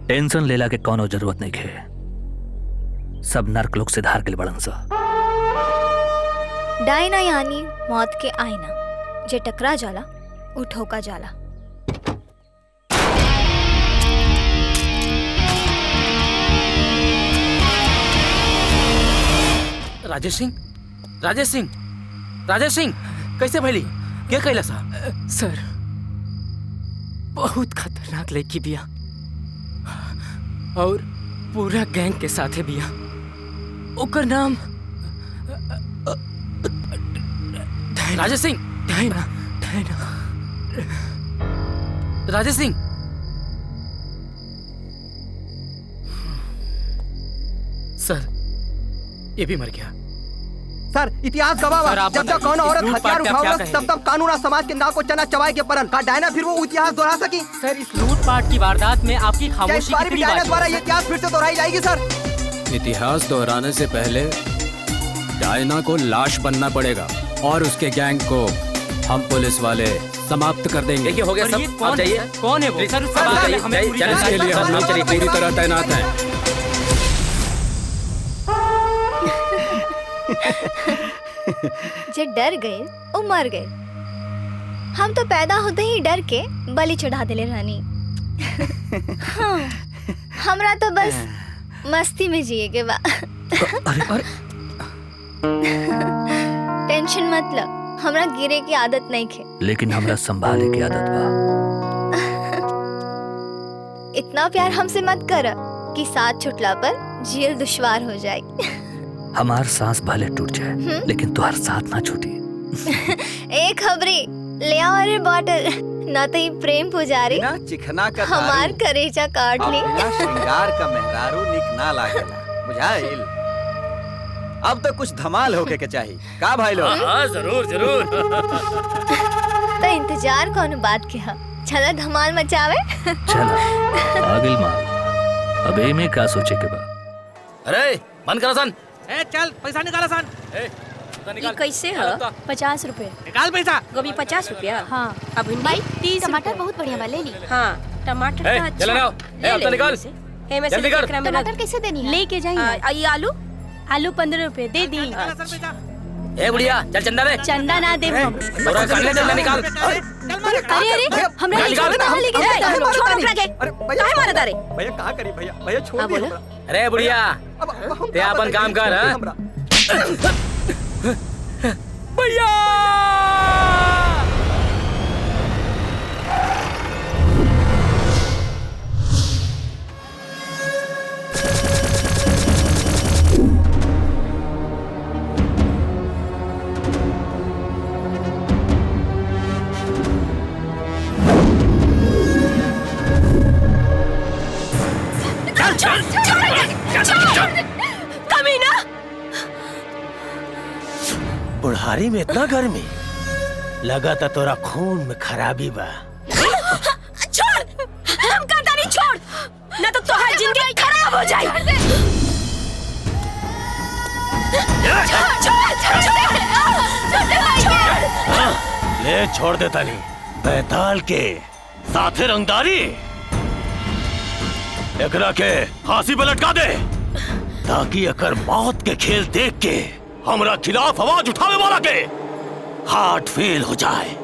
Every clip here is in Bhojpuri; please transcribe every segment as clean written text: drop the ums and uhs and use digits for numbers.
टेंशन लेला के कौनो जरूरत नहीं है। सब नर्क लोग से धार के बड़न सा। डायना यानी मौत के आईना, जे टकरा जाला उ ठोका जाला। राजेश सिंह, राजेश सिंह, राजेश सिंह, कैसे भैली? क्या कैला सा? सर बहुत खतरनाक लड़की बिया और पूरा गैंग के साथे बिया। ओकर नाम राजेश सिंह, डायना। डायना। राजेश सिंह, सर ये भी मर गया। सर इतिहास गवाह, जब तक कौन औरत हथियार उठाओगे तब तक कानून और समाज के नाव को चना चबाए के परन का डायना फिर वो इतिहास दोहरा सकी? सर इस लूटपाट की वारदात में आपकी खामोशी कितनी डायना द्वारा ये इतिहास फिर से दोहराई जाएगी? सर इतिहास दोहराने से पहले डायना को लाश बनना पड़ेगा और उसके गैंग को हम पुलिस वाले समाप्त कर देंगे। देखिए हो गया सब, आप जाइए। कौन है वो? सर इसके लिए हम लोग पूरी तरह तैनात हैं। जे डर गए वो मर गए। हम तो पैदा होते ही डर के बलि चढ़ा दिले रानी। हाँ, हमरा तो बस मस्ती में जिए के बा। टेंशन मत लो, हमरा गिरे की आदत नहीं खे। लेकिन हमरा संभाले की आदत बा। इतना प्यार हमसे मत कर कि साथ छुटला पर जियल दुश्वार हो जाए। हमार सांस भले टूट जाए लेकिन तुहार साथ ना छूटी। एक खबरी ले आओ रे बॉटल, ना तो ये प्रेम पुजारी ना चिकना का हमार करेजा काट ली। बिना श्रृंगार का मेहरारू निक ना लागेला, बुझाइल? अब तो कुछ धमाल होके के चाहिए का भाई लोग? हाँ जरूर जरूर। तो इंतजार कौन बात के हा, चला धमाल मचावे। चला आगिल माल, अब में का सोचे के बा? अरे बंद करो सन। चल पैसा निकाला सन। ये कैसे है? 50 रुपए। निकाल पैसा। गोभी 50 रुपया। हाँ। अब भाई 30 टमाटर बहुत बढ़िया वाले ली। हाँ टमाटर तो अच्छा। चलो आओ, अब निकाल। जल्दी कर। टमाटर कैसे देनी है? लेके जाइए। ये आलू? आलू 15 रुपए दे दी। ए बुढ़िया चल चंदा दे। चंदा ना दे हम। थोड़ा कर ले, चंदा निकाल। अरे हमरा निकाल। लेके जाए। छोड़ अपना के। काहे मारा तारे? भैया कहाँ करी भैया? भैया छोड़ दे हमरा। अरे बुढ़िया ते अपन काम कर। भैया कमीना। बुढ़ारी में इतना गर्मी लगा था, तोरा खून में खराबी बा। छोड़, हम कहता नहीं छोड़, ना तो तुम्हारी जिंदगी खराब हो जाए। ले छोड़ देता नहीं, बैताल के साथे रंगदारी एकरा के फांसी पे लटका दे, ताकि अकर मौत के खेल देख के हमरा खिलाफ आवाज उठावे वाला के हार्ट फेल हो जाए।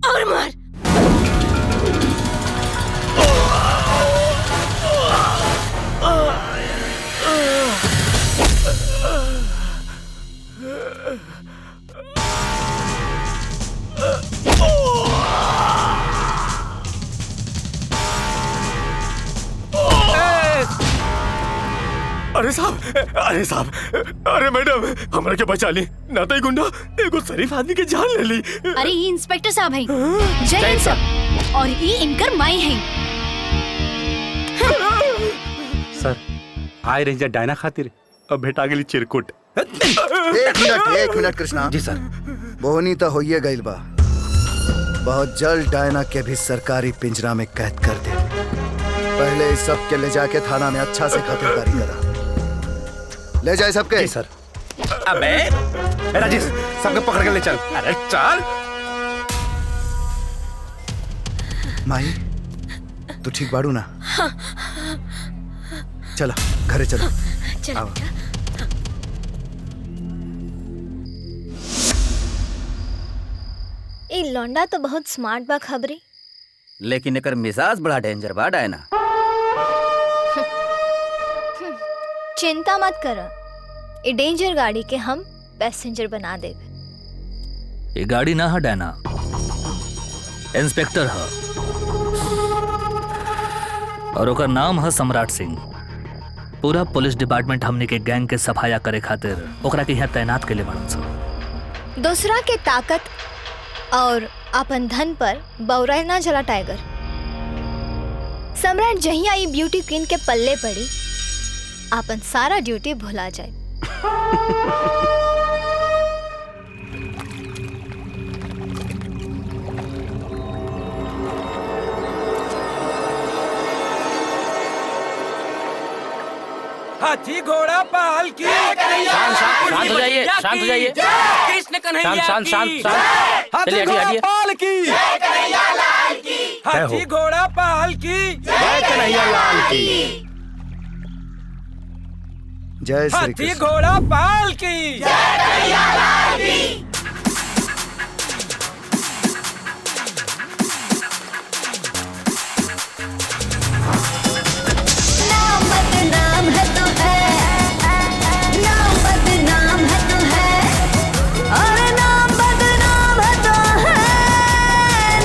और मार। अरे साहब, अरे मैडम, हमरा के बचा ली। ना तो गुंडा एगो शरीफ आदमी के जान ले ली। अरे ये इंस्पेक्टर साहब हैं। जय हिंद सर। और ये इनकर माई हैं। सर आए रही डायना खातिर अब भेटा गेली चिरकुट। एक मिनट कृष्णा जी सर। बोहनी तो होइए गइल बा। बहुत जल्द डायना के भी सरकारी पिंजरा में कैद कर दे। पहले इस सब के ले जाके थाना में अच्छा से खातिरदारी करा। ले जाए सबके। जी सर। अबे राजेश, सबके पकड़ के ले चल। अरे चल। माही तू ठीक बाड़ू ना? चला घरे चलो। चलो बेटा। ई लौंडा तो बहुत स्मार्ट बा खबरी, लेकिन एकर मिजाज बड़ा डेंजर बा डायना। चिंता मत कर, ये डेंजर गाड़ी के हम पैसेंजर बना देवे। ये गाड़ी ना है डायना, इंस्पेक्टर है और ओकर नाम है सम्राट सिंह। पूरा पुलिस डिपार्टमेंट हमने के गैंग के सफाया करे खातिर ओकरा के यहाँ तैनात के लिए बनन सब। दूसरा के ताकत और अपन धन पर बौरा ना जला टाइगर। सम्राट जहिया ई ब्यूटी क्वीन के पल्ले पड़ी, अपन सारा ड्यूटी भुला जाए। हाथी घोड़ा पाल की। शांत हो जाइए, शांत हो जाइए। कृष्ण कन्हैया शांत, शांत, की। शांत। हाथी चलिए, घोड़ा हटिए। पाल की। हाथी घोड़ा पाल की। जय कन्हैया लाल की। जय श्री हाथी कृष्ण। घोड़ा पाल की। जय कन्हैया लाल की। नाम है तो है, नाम बदनाम है तो है, और नाम बदनाम है तो है,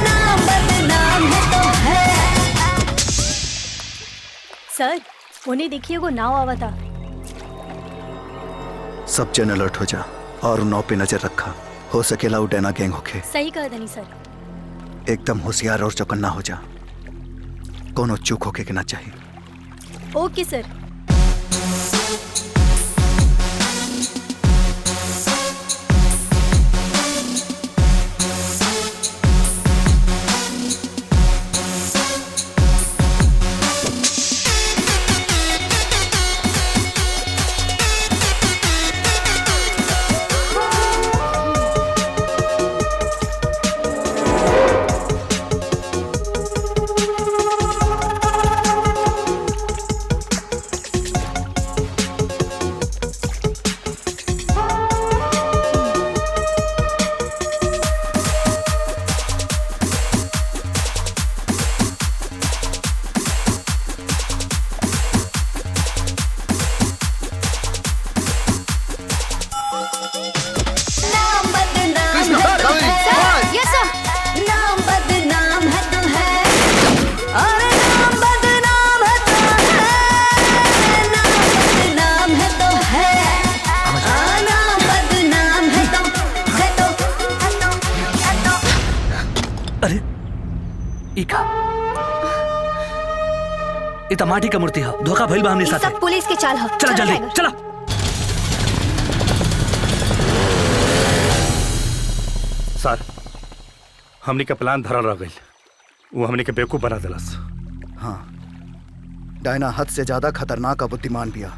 नाम बदनाम है तो है। सर उन्हें देखिए वो नाव आवा था। सब जन अलर्ट हो जा और नाव पे नजर रखा। हो सकेला उडेना गैंग होके। सही कहा धनी सर। एकदम होशियार और चौकन्ना हो जा। कोनो चूक होके के ना चाहिए। ओके सर। माटी का मूर्ति है। धोखा भइल बा हमनी साथे। सब पुलिस के चाल है। चला जल्दी चला। सर हमनी के प्लान धरल रह गई, वो हमनी के बेवकूफ बना दिलस। हाँ, डायना हद से ज्यादा खतरनाक और बुद्धिमान बिया।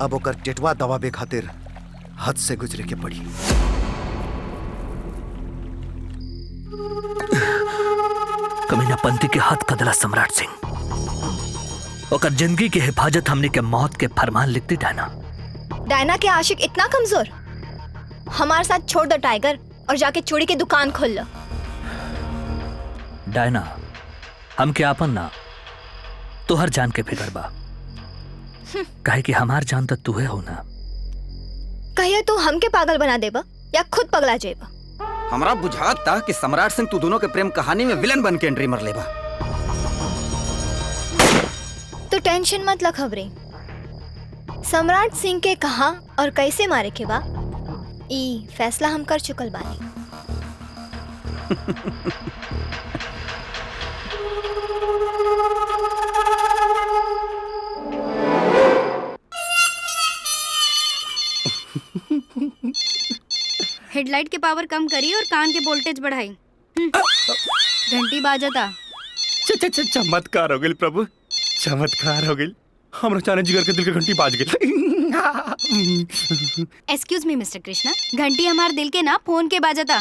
अब ओकर टेटवा दबाबे खातिर हद से गुजरे के पड़ी। कमीनापंथी के हाथ कदला सम्राट सिंह, ओकर जिंदगी की हिफाजत हमने के मौत के फरमान लिखती डायना। डायना के आशिक इतना कमजोर? हमारे साथ छोड़ दो टाइगर और जाके चूड़ी की दुकान खोल लो। डायना, हम के आपन ना तुहर जान के फिकर बा, काहे कि हमार जान तो तुहे हो ना। कहिए तू हमके पागल बना देबा या खुद पगला जेबा? हमरा बुझात था कि सम्राट सिंह तू दोनों के प्रेम कहानी में विलन बन के एंट्री मर लेबा। तो टेंशन मत ल खबरे। सम्राट सिंह के कहां और कैसे मारे के बा ई फैसला हम कर चुकल बानी। हेडलाइट के पावर कम करी और कान के वोल्टेज बढ़ाई। घंटी बाजता। चमत्कार हो गई प्रभु, चमत्कार हो गई। हमरा चाने जिगर के दिल के घंटी बाज गई। एक्सक्यूज मी मिस्टर कृष्णा, घंटी हमारे दिल के ना फोन के बाजता।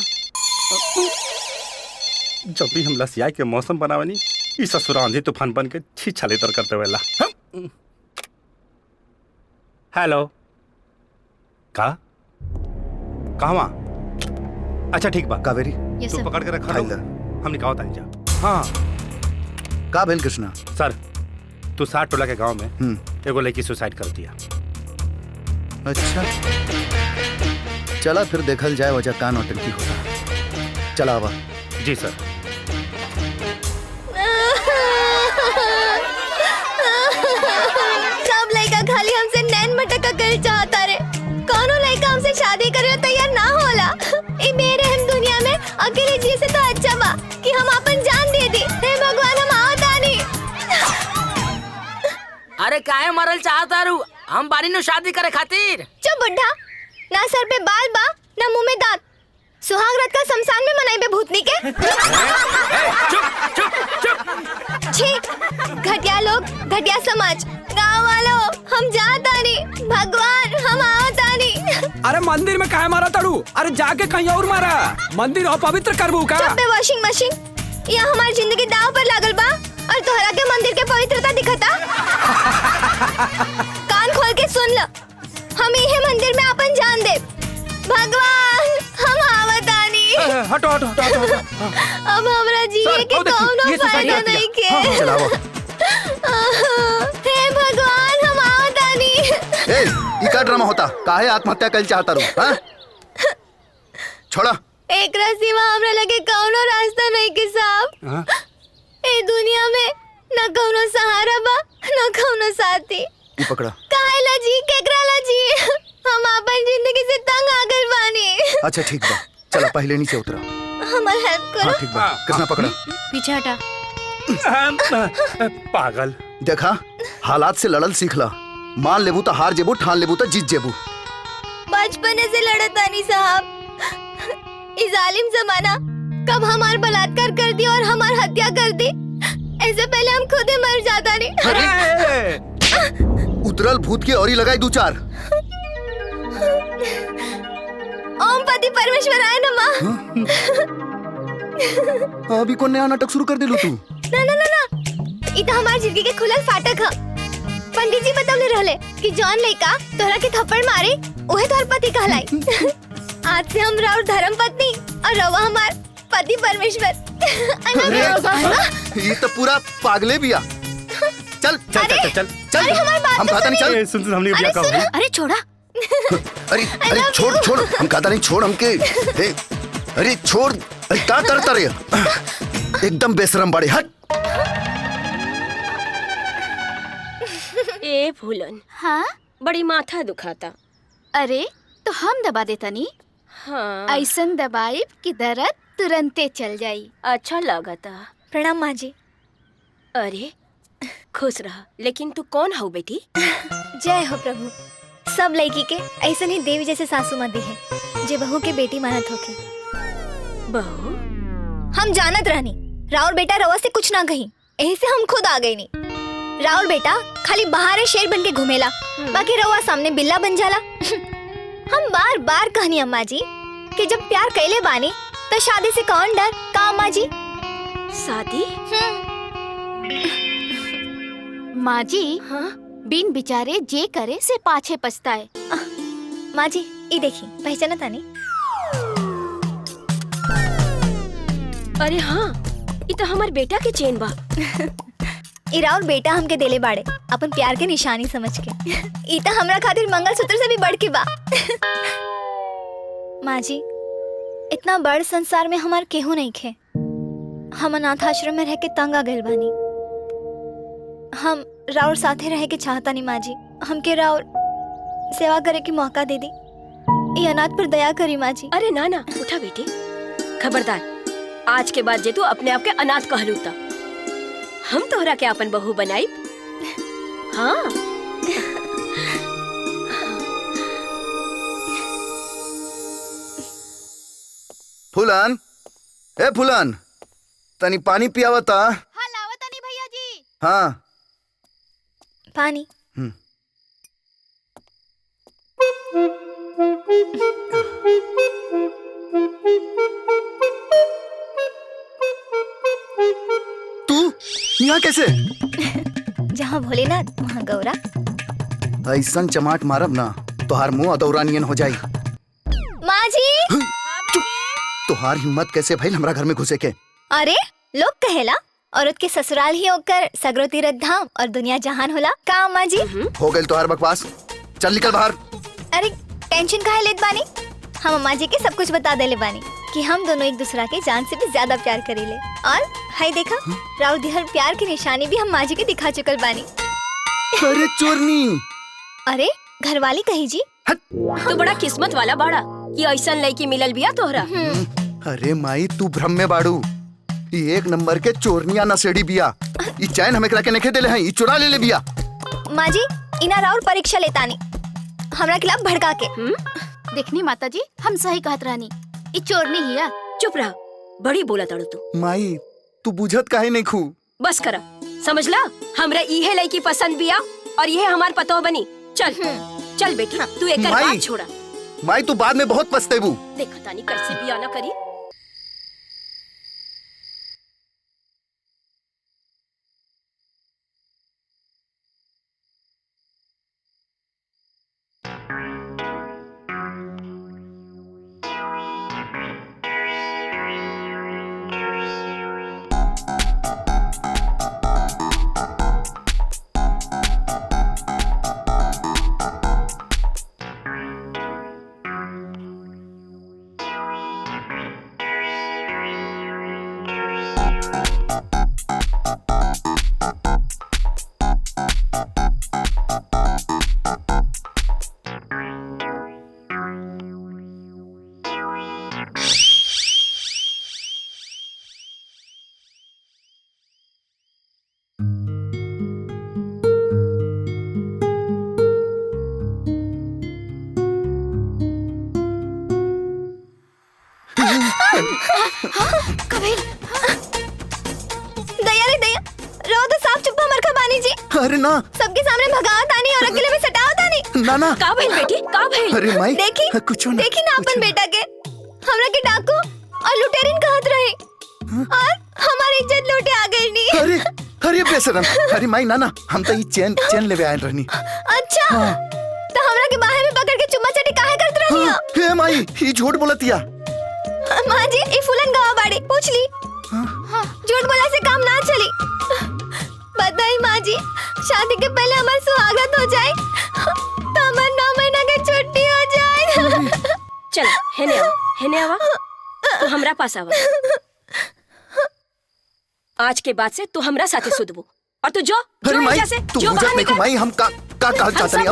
जब भी हम लसियाई के मौसम बनावनी, ई ससुरा आंधी तूफान बन के छीछले तर करते वेला। हेलो, का कहवा? अच्छा ठीक बा कावेरी, यस तू सर। पकड़ के रखा खाइल दा। हम निकाल तानी जा। हाँ का भेल कृष्णा? सर, तू 60 टोला के गांव में एगो लड़की सुसाइड कर दिया। अच्छा, चला फिर देखल जाए वजह का नौटंकी होता। चला आवा। जी सर। सब लड़का खाली हमसे नैन मटका कर चाहता रे। कौनो लड़का हमसे शादी करे तैयार ना होला। ई मेरे हम दुनिया में अकेले जी से तो अच्छा बा कि हम अपन जान दे दी। हे भगवान, हम आवतानी। अरे काहे मरल चाहता रू? हम बारी नु शादी करे खातिर। चुप बुड्ढा, ना सर पे बाल बा ना मुंह में दांत। सुहाग रात का शमशान में मनाई बे भूतनी के। चुप चुप चुप। छी, घटिया लोग, घटिया समाज। गाँव वालों, हम जाता नहीं। भगवान, हम आवता नहीं। अरे मंदिर में काहे मारा तड़ू? अरे जाके कहीं और मारा। मंदिर अपवित्र करबू का? चुप बे वॉशिंग मशीन। यहाँ हमारी जिंदगी दाव पर लागल बा और तोहरा के मंदिर के पवित्रता दिखता। कान खोल के सुन ल, हम इहे मंदिर में अपन जान दे। भगवान, हम आवतानी। हटो हटो हटो हटो। अब हमरा जिए के कोनो फायदा नहीं के। हे भगवान, हम आवतानी। ए, ई का ड्रामा होता? काहे आत्महत्या कल चाहता रू? हाँ? छोड़ा। एकरा सिवा हमरा लगे कोनो रास्ता नहीं के साहब। ए दुनिया में न कोनो सहारा बा न कोनो साथी। ई पकड़ा। काहे ला जी, केकरा ला जी? हम अपन जिंदगी से तंग आ गइल बानी। अच्छा ठीक बा, चला पहले नीचे उतरा। हमार हेल्प करो। हाँ ठीक बा, कृष्णा पकड़ा। पीछे हटा। पागल। देखा, हालात से लड़ल सीखला। मान लेबू तो हार जेबू, ठान लेबू तो जीत जेबू। बचपने से लड़तानी साहब। इस जालिम जमाना कब हमार बलात्कार कर दी और हमार हत्या कर दी, ऐसे पहले हम खुद ही मर जाता नहीं। उतरल भूत की औरी लगाई 2-4। ओम पति परमेश्वर आए नमः। अभी कौन नया नाटक शुरू कर दिलू तू? ना ना ना ना, इता हमार जिंदगी के खुलल फाटक है। पंडित जी बतौले रहले कि जौन लड़का तोहरा के थप्पड़ मारे ओहे तोहर पति कहलाई। आज से हम राउर धर्म पत्नी और रवा हमार पति परमेश्वर। ये तो पूरा पागले बिया। चल चल चल चल चल। अरे हमारी बात हम तो कहता नहीं ए, चल। सुन हमने बिया का हुई। अरे छोड़ा। अरे अरे छोड़ छोड़, हम कहता नहीं छोड़ हमके। ए, अरे छोड़, अरे क्या करता रे? एकदम बेशरम बड़े। हट। ए फूलन, हाँ? बड़ी माथा दुखाता। अरे तो हम दबा देता नी। हाँ, ऐसन दबाई कि दर्द तुरंते चल जाई। अच्छा लगता। प्रणाम माँ जी। अरे खुश रह। लेकिन तू कौन हो बेटी? जय हो प्रभु। सब लड़की के ऐसा ही देवी जैसे सासू माँ दी है जे बहू के बेटी मानत होके। बहू हम जानत रहनी राउर बेटा रवा से कुछ ना कही, यही से हम खुद आ गई नी। राउर बेटा खाली बाहर शेर बन के घूमेला, बाकी रवा सामने बिल्ला बन जाला। हम बार बार कहनी अम्मा जी कि जब प्यार कैले बानी तो शादी से कौन डर का अम्मा जी? शादी? माँ जी बिन बिचारे जे करे से पाछे पछताए। माँ जी ये देखी पहचाना तानी? अरे हाँ, ये तो हमार बेटा के चेन बा। इराउर बेटा हमके देले बाड़े अपन प्यार के निशानी समझ के। ई तो हमरा खातिर मंगलसूत्र से भी बढ़ के बा। माँ जी इतना बड़ संसार में हमार केहू नहीं खे। हम अनाथ आश्रम में रह के तंग आ गइल बानी। हम राउर साथे रह के चाहता नहीं माँ जी, हमके राउर सेवा करे की मौका दे दी। ये अनाथ पर दया करी माँ जी। अरे ना ना, उठा बेटी, खबरदार आज के बाद जे तू अपने आप के अनाथ कहलू ता हम तोहरा के अपन बहू बनाई। हाँ फुलान, ए फुलान, तनी पानी पियावता। हाँ लावता नहीं भैया जी। हाँ पानी। तू यहाँ कैसे? जहाँ भोलेनाथ वहाँ गौरा। ऐसन चमाट मारब ना तोहार मुंह अदौरानियन हो जाई। माँ जी तोहार हिम्मत कैसे भइल हमरा घर में घुसे के? अरे लोग कहेला औरत के ससुराल ही होकर सगरो तीरथ धाम और दुनिया जहान होला का अम्मा जी? हो गइल तोहार बकवास, चल निकल बाहर। अरे टेंशन काहे लेत बानी? हम अम्मा जी के सब कुछ बता देले बानी कि हम दोनों एक दूसरा के जान से भी ज्यादा प्यार करीले। और हाय देखा राउर दिहल प्यार की निशानी भी हम माँ जी के दिखा चुकल बानी। अरे चोरनी। अरे घरवाली कही जी। तू बड़ा किस्मत वाला बाड़ा कि ऐसा लड़की मिलल बिया तोहरा। अरे माई तू भ्रम में बाड़ू, ये एक नंबर के चोरनिया नसेड़ी बिया। ये चैन हमें करा के नखे देले हैं, ये चुरा ले बिया। माँ जी इना राउर परीक्षा लेतानी हमरा खिलाफ भड़का के। देखनी माता जी हम सही कहत रहनी, ई चोरनी हिया। चुप रहा, बड़ी बोला तड़ू तू। माई तू बुझत काहे नहीं खू? बस करा, समझला हमरा इहे लड़की पसंद बिया और ये हमार पतो बनी। चल चल बेटी तू एक बात छोड़ा। माई तू बाद में बहुत पछतेबू। देखा तानी कैसे बिया ना करी। दया रे दया, रो तो साफ चुप्पा मरखा बानी जी। अरे ना सबके सामने भगाओ तानी और अकेले में सटाओ तानी। ना ना का भइल बेटी, का भइल? अरे माई देखी कुछ ना, देखी ना अपन बेटा के हमरा के डाकू और लुटेरिन कहत रहे और हमारी इज्जत लूटे आ गई नी। अरे अरे बेशरम, अरे माई ना ना हम तो ये चैन लेवे आयल रहनी। अच्छा तो हमरा के बाहर में पकड़ के चुम्मा चटी काहे करत रहनी हो? हे माई ये झूठ बोलतिया। माँ जी ई फूलन गवा बाड़ी पूछ ली। झूठ बोला से काम ना चली। बताई माँ जी शादी के पहले हमार सुहागत हो जाए तो हमार 9 महीना के छुट्टी हो जाए। चल हेने आवा तू हमरा पास आवा। आज के बाद से तू हमरा साथे सुधबू और तू जो अरे माई यहाँ से तू जो बुझत बाहर नहीं को निकल। माई हम का कहल चाहत नहीं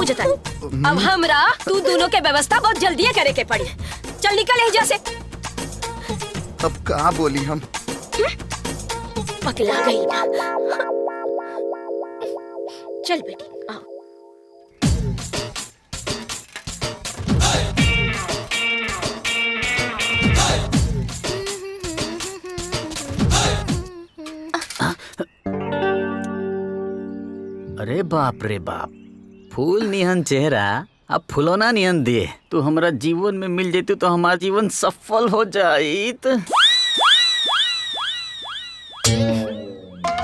अब हमरा तू दोनों के व्यवस्था बहुत जल्दी करे के पड़ी। चल निकल यहाँ से। अब कहाँ बोली हम? पकड़ा गई। चल बेटी आओ। अरे बाप रे बाप, फूल निहन चेहरा अब फुलौना निहन दे। तू हमरा जीवन में मिल जेती तो हमारा जीवन सफल हो जाइत।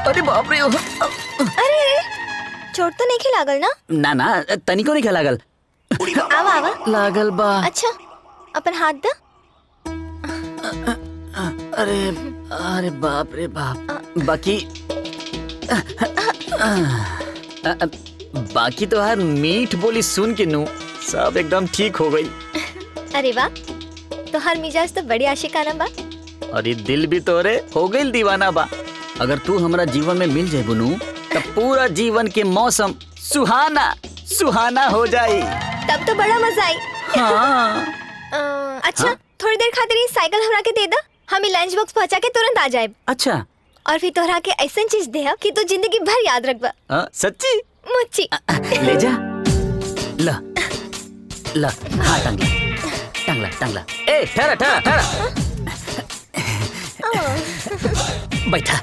अरे बाप रे, अरे चोट तो नहीं लागल ना? ना ना, तनिको नहीं लागल। आवा आवा लागल बा। अच्छा अपन हाथ दे। अरे अरे बाप रे बाप। बाकी तो हर मीठ बोली सुन के नू सब एकदम ठीक हो गई। अरे वाह, तो हर मिजाज तो बड़ी आशिकाना बा। अरे दिल भी तोरे हो गई दीवाना बा। अगर तू हमरा जीवन में मिल जाए बुनू तब पूरा जीवन के मौसम सुहाना सुहाना हो जाए। तब तो बड़ा मजा आई। हाँ। अच्छा हाँ? थोड़ी देर खातिर ये साइकिल हमरा के दे दा, हम लंच बॉक्स पहुंचा के तुरंत आ जाए। अच्छा। और फिर तोहरा के ऐसा चीज दे कि तू जिंदगी भर याद रखबा। सच्ची? मुच्ची। ले जा। ला ला, हाँ टांगला टांगला टांगला। ए ठहरा ठहरा ठहरा, बैठा।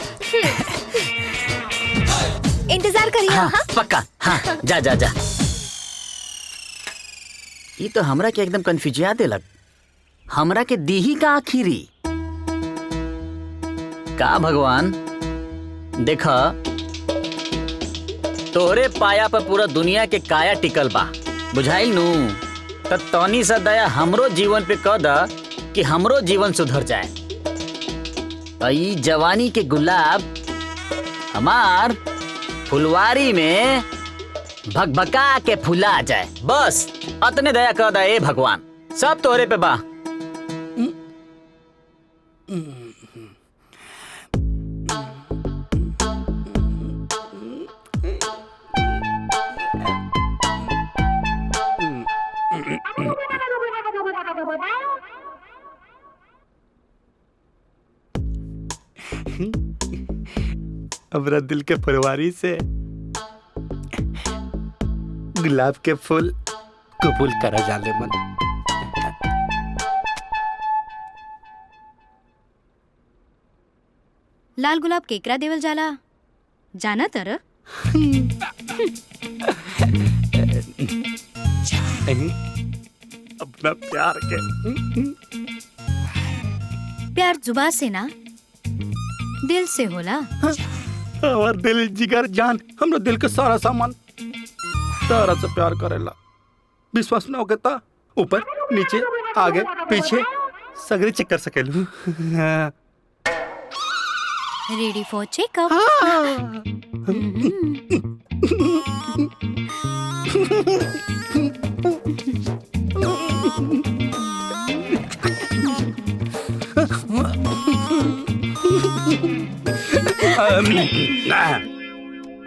इंतजार करिए। हाँ, हाँ? पक्का। हाँ जा जा जा। ये तो हमरा के एकदम कंफ्यूजिया देलक। हमरा के दीही का आखिरी का भगवान देखा, तोरे पाया पर पूरा दुनिया के काया टिकल बा, बुझाइल नू? त तनी सा दया हमरो जीवन पे क दा कि हमरो जीवन सुधर जाए। ई जवानी के गुलाब हमार फुलवारी में भकभका के फुला जाए, बस अतने दया कर दा ए भगवान। सब तोरे पे बा। हमरा दिल के फुलवारी से गुलाब के फूल कबूल करा जाले मन। लाल गुलाब केकरा देवल जाला जाना तर? अपना प्यार के प्यार जुबा से ना दिल से होला। और दिल जिगर जान हमरा दिल के सारा सामान तारा से प्यार करेला। विश्वास ना होके ता ऊपर नीचे आगे पीछे सगरे चेक कर सकेलू। Ready for check-up.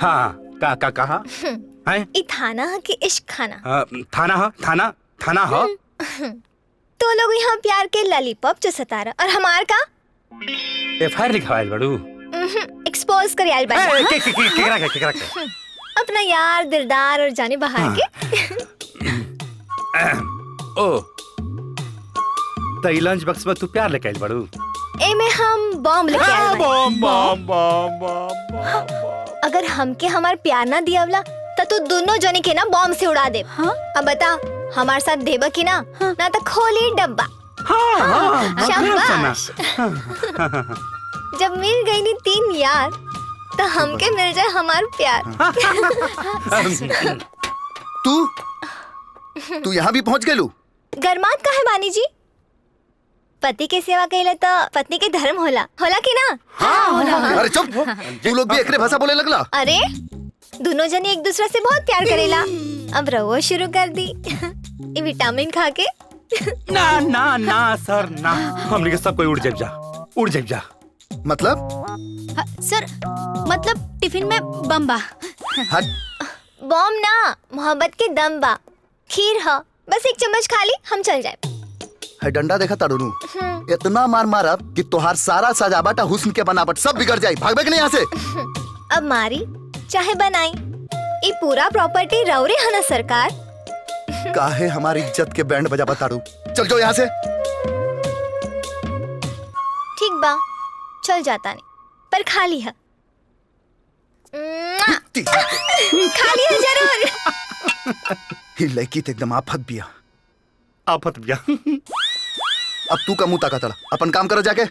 हाँ का कहा है? ई थाना है कि इश्क खाना? थाना है, थाना थाना है। तो लोग यहाँ प्यार के लॉलीपॉप जो सतारा और हमार का एफआईआर लिखवाइल बड़ू, एक्सपोज कर आयल बा। केकरा अपना यार दिलदार और जाने बहार के। ओ तई लंच बॉक्स में तू प्यार लेके आइल बड़ू? ए में हम बॉम्ब लेके आए। Bomb bomb bomb. अगर हमके हमार प्यार ना दियावला तो तू दोनों जने के ना बॉम्ब से उड़ा दे। अब बता हमार साथ देबा की ना? ना तो खोली डब्बा। शाबाश। जब मिल गई नी 3 यार तो हमके मिल जाए हमार प्यार। तू यहाँ भी पहुँच गलू? गरमात का है बानी जी? पति के सेवा कइले तो पत्नी के धर्म होला कि ना? हाँ, होला। अरे चुप, तू लोग भी एकरे भाषा बोले लगला। अरे दोनों जने एक दूसरे से बहुत प्यार करेला। अब रहो शुरू कर दी ये विटामिन खा के। ना ना ना सर ना, हमने के सब कोई उड़ जाए जा। मतलब? सर मतलब टिफिन में बम बा। बम ना, मोहब्बत के दम बा। खीर है, बस एक चम्मच खा ली हम चल जाए। है डंडा देखा ताड़ू, इतना मार मारा कि तोहार सारा सजावट हुस्न के बनावट सब बिगड़ जाए। भागबे के नहीं यहाँ से। अब मारी चाहे बनाई, ये पूरा प्रॉपर्टी रौरे है ना सरकार। काहे हमारी इज्जत के बैंड बजा बताड़ू। चल जाओ यहाँ से। ठीक बा चल जाता नहीं पर खाली है। खा लिया जरूर। ही लड़की तो एकदम आफत बिया। आफत बिया। अब तू का मुंह ताका तला, अपन काम करो जाके।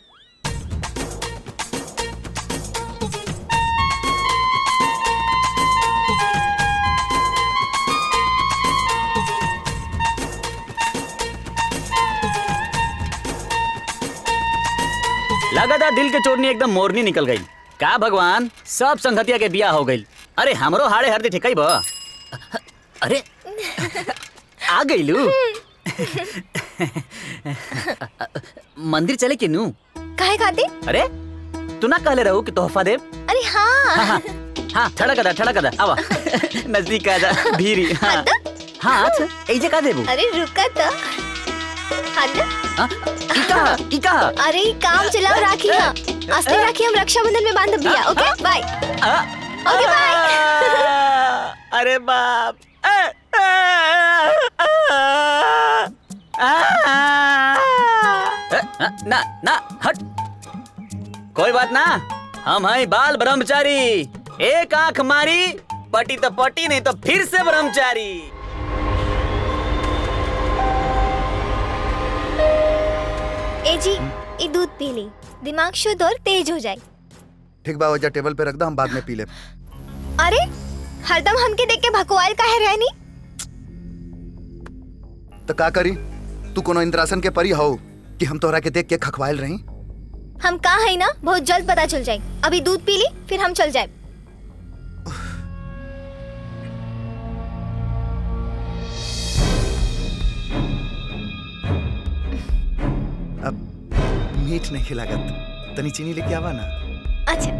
लगा था दिल के चोरनी एकदम मोरनी निकल गई। का भगवान, सब संगतिया के बिया हो गई। अरे हमरो हाड़े हरदी ठिकाई बा। अरे आ गई लू। मंदिर चले कि नू? काहे खाते? अरे तू ना कहले रहू कि तोहफा दे। अरे हाँ हाँ ठड़क दा आवा। नजदीक आ जा भीरी। हाँ हाँ ऐजे का देबू? अरे रुका तो। इका अरे काम चलाओ राखी। असली राखी हम रक्षाबंधन में बांध दिया। Okay bye. Okay bye. अरे बाप। ना ना हट। कोई बात ना, हम हैं बाल ब्रह्मचारी। एक आंख मारी पटी तो पटी, नहीं तो फिर से ब्रह्मचारी। ए जी ये दूध पी ली, दिमाग शुद्ध और तेज हो जाए। ठीक बा, वजह टेबल पे रख दो, हम बाद में पी ले। अरे हरदम हमके देख के भगवाल काहे रहनी? तो का करी? तू कोनो इंद्रासन के परी हो कि हम तोहरा के देख के खखवाइल रही? हम कहाँ है ना, बहुत जल्द पता चल जाए। अभी दूध पी ली फिर हम चल जाए। अब मीठ नहीं खिलागत, तनी चीनी लेके आवा ना। अच्छा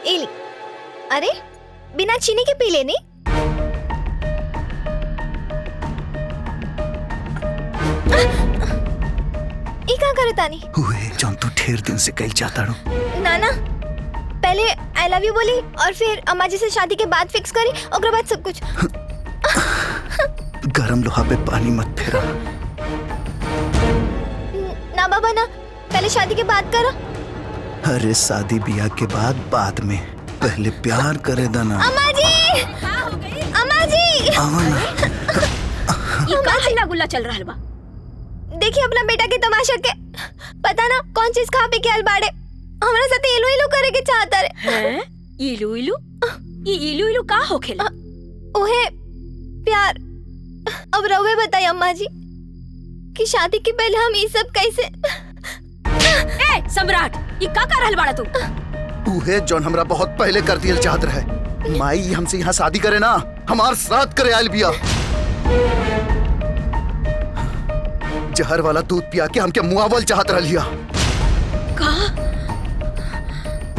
एली। अरे बिना चीनी के पी लेनी? ई का करतानी? हुए जौन तू ढेर दिन से कल चाहता रो। नाना पहले आई लव यू बोली और फिर अम्मा जी से शादी के बाद फिक्स करी, और बाद सब कुछ। गरम लोहा पे पानी मत फेरा। ना बाबा ना, पहले शादी के बाद करो। अरे शादी ब्याह के बाद में, पहले प्यार करे दाना। अम्मा जी, अम्मा जी, आवा ना। ये का हल्ला गुल्ला चल रहा बा? देखिए अपना बेटा के तमाशा के, पता ना कौन चीज खा पे के अलबाड़े हमरा साथे इलू इलू करे के चाहता रे। हैं? इलू इलू? ये इलू इलू का होखेला? ओहे प्यार। अब रवे बताई अम्मा जी कि शादी के पहले हम ये सब कैसे? ए सम्राट, ये का कर रहल बाड़ा तू? उहे जौन हमरा बहुत पहले कर दियल चाहत रहे। माई हमसे यहाँ शादी करे ना, हमार साथ करे आयल बिया। जहर वाला दूध पिया के हमके मुआवल चाहत रहिया। का?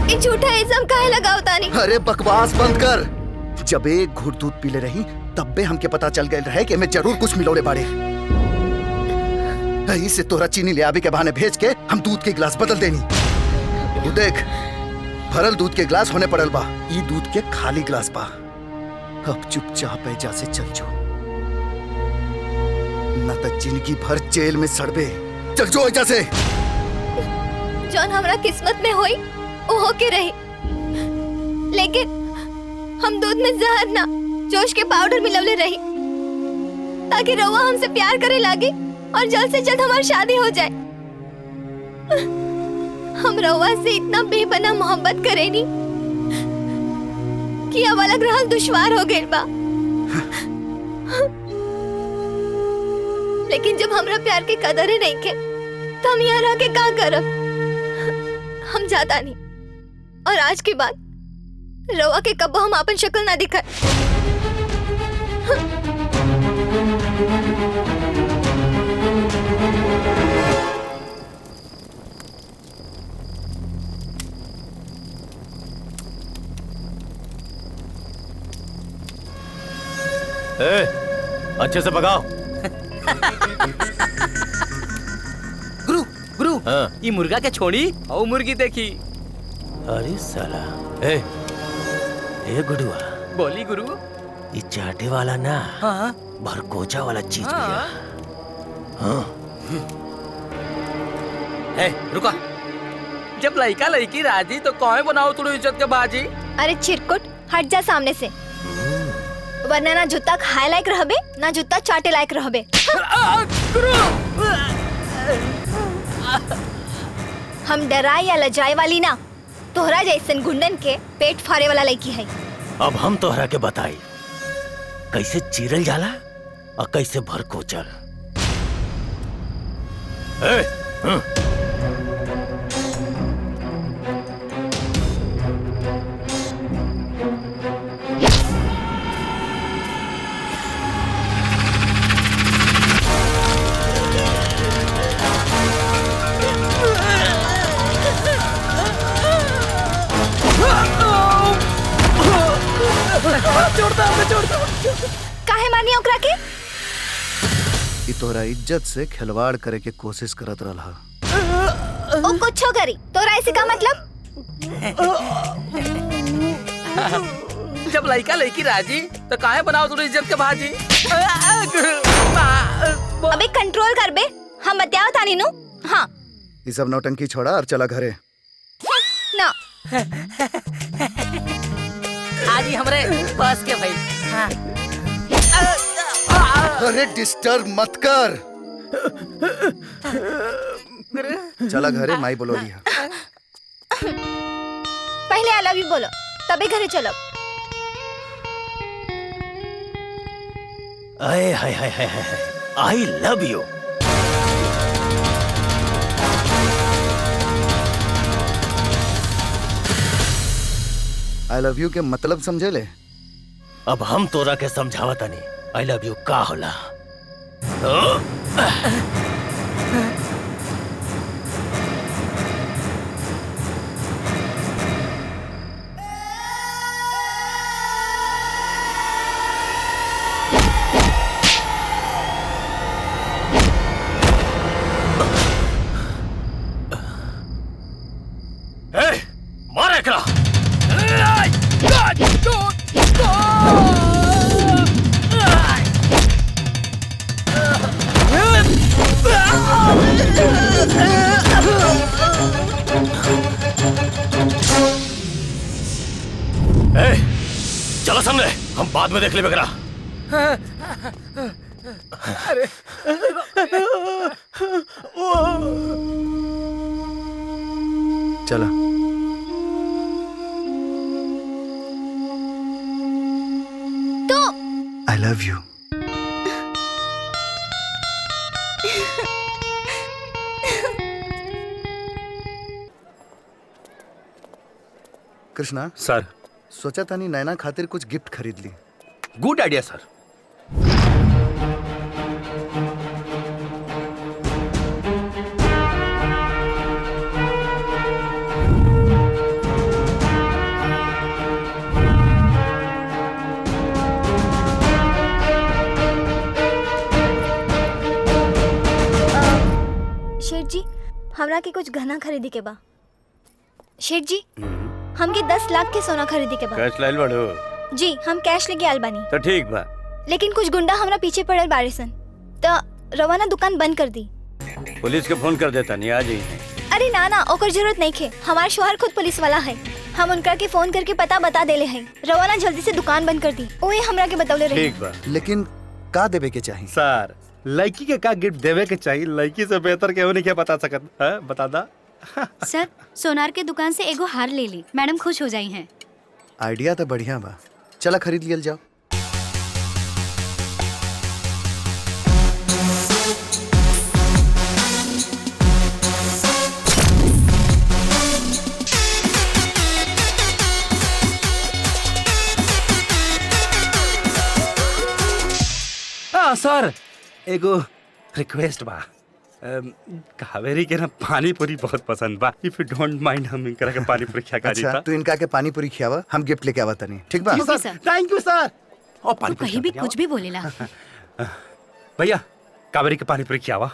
ये झूठा इल्जाम काहे लगाओ तानी? अरे बकवास बंद कर। जब एक घूंट दूध पीले रही तब बे हमके पता चल गए रहे कि मैं जरूर कुछ मिलौले बाड़े। दही से तोरा चीनी ले आवे के बहाने भेज के हम दूध के गिलास बदल देनी। तू देख, भरल दूध के गिलास होने पड़ल बा, ई दूध के खाली गिलास बा। अब चुपचाप ऐजा से चल जो, न तो जिंदगी भर जेल में सड़बे। चल जो ऐजा से। जौन हमरा किस्मत में होई वो होके रही, लेकिन हम दूध में जहर ना जोश के पाउडर मिलवले रही ताकि रवा हमसे प्यार करे लागे और जल्द से जल्द हमारी शादी हो जाए। हम रवा से इतना बेपनाह मोहब्बत करेनी कि अब अलग रहल दुश्वार हो गइल बा। लेकिन जब हमरा प्यार के कदर ही नहीं के तो हम यहाँ रह के का करब? हम जाता नहीं, और आज के बाद रवा के कब्बो हम अपन शक्ल ना दिखा। अच्छे से पकाओ। गुरु गुरु, ये मुर्गा के छोड़ी और मुर्गी देखी। अरे साला, ए गुडुआ, बोली गुरु। ये चाटे वाला ना हाँ भरकोचा वाला चीज हाँ। भैया। हाँ ए रुका, जब लड़का लड़की राजी तो कौन बनाओ तुड़ो इज्जत के बाजी। अरे चिरकुट हट जा सामने से, वरना ना जूता खाए लायक रहबे ना जूता चाटे लायक रहबे। हम डराए या लजाए वाली ना, तोहरा जैसन गुंडन के पेट फाड़े वाला लड़की है। अब हम तोहरा के बताई कैसे चीरल जाला और कैसे भरकोचल। काहे मारनी ओकरा के? ई तोहरा इज्जत से खिलवाड़ करे के कोशिश करत रहा। ओ कुछो करी, तोरा ऐसे का मतलब? जब लड़का लड़की राजी तो काहे बनाओ तुड़ो इज्जत के बाजी। अबे कंट्रोल कर बे, हम बताओ तानी नु। हाँ ये सब नौटंकी छोड़ा और चला घरे। ना आज ही हमरे पास के भाई। हाँ। अरे डिस्टर्ब मत कर। चला घरे, माई बोलो लिया। पहले आई लव यू बोलो तबे घरे चलो। आए हाय हाय हाय हाय, I love you. I love you के मतलब समझे ले? अब हम तोरा के समझावता नहीं आई लव यू का होला। मार एकरा। चलो सामने, हम बाद में देख ले बेकरा। अरे चला। तो आई लव यू। कृष्णा सर, सोचा था नहीं नैना खातिर कुछ गिफ्ट खरीद ली। गुड आइडिया सर। शेठ जी हमरा के कुछ गहना खरीदी के बा। शेठ जी हमके 10 लाख के सोना खरीदी के बा। कैश लाइल बड़ो? जी हम कैश लेके आल बानी। तो ठीक बा। लेकिन कुछ गुंडा हमरा पीछे पड़ल बारे सन, तो रवाना दुकान बंद कर दी। पुलिस के फोन कर देता नहीं, आ जाइए। अरे ना ना ओकर जरूरत नहीं खे, हमार शोहर खुद पुलिस वाला है। हम उनका के फोन करके पता बता देले हैं। रवाना जल्दी से दुकान बंद कर दी, ओए हमरा के बतौले रही। ठीक बा। लेकिन का देवे के चाहिए? सर लड़की के का गिफ्ट देवे के चाहिए, लड़की से बेहतर केहू नहीं क्या बता सकत है, बता दा। सर सोनार के दुकान से एगो हार ले ली, मैडम खुश हो जाई हैं। आइडिया तो बढ़िया बा, चला खरीद लियल जाओ। सर एगो रिक्वेस्ट बा। कावेरी के ना पानी पूरी बहुत पसंद बा। इफ यू डोंट माइंड हम इनकरा के पानी पूरी खिया अच्छा तू इनका के पानी पूरी खियावा, हम गिफ्ट लेके आवा तनी। ठीक बा? थैंक यू सर। और पानी तू कहीं भी कुछ भी बोलेला। भैया कावेरी के पानी पूरी खियावा।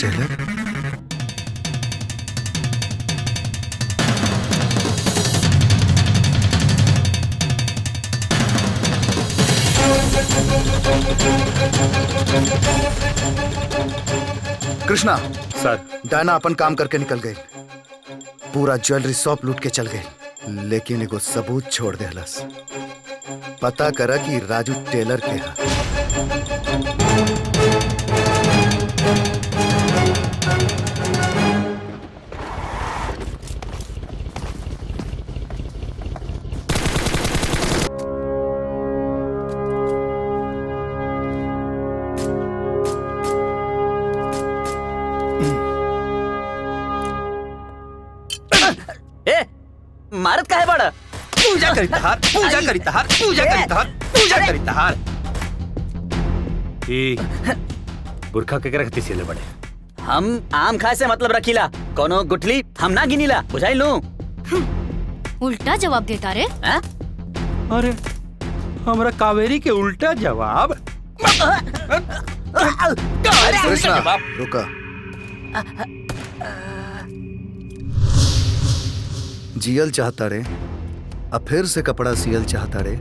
टेलर? कृष्णा सर, डायना अपन काम करके निकल गई। पूरा ज्वेलरी शॉप लूट के चल गई, लेकिन एगो सबूत छोड़ देहलस। पता करा कि राजू टेलर के है। मारत का है बड़ा? पूजा करी तहार, पूजा करी तहार, पूजा करी तहार, पूजा करी तहार। बुरखा के रखती सिले बड़े। हम आम खाए से मतलब रखीला, कोनो गुठली हम ना गिनीला, बुझाई लू। उल्टा जवाब देता रे। अरे हमरा कावेरी के उल्टा जवाब। कृष्णा रुका। जियल चाहता रे, अब फिर से कपड़ा सियल चाहता रे,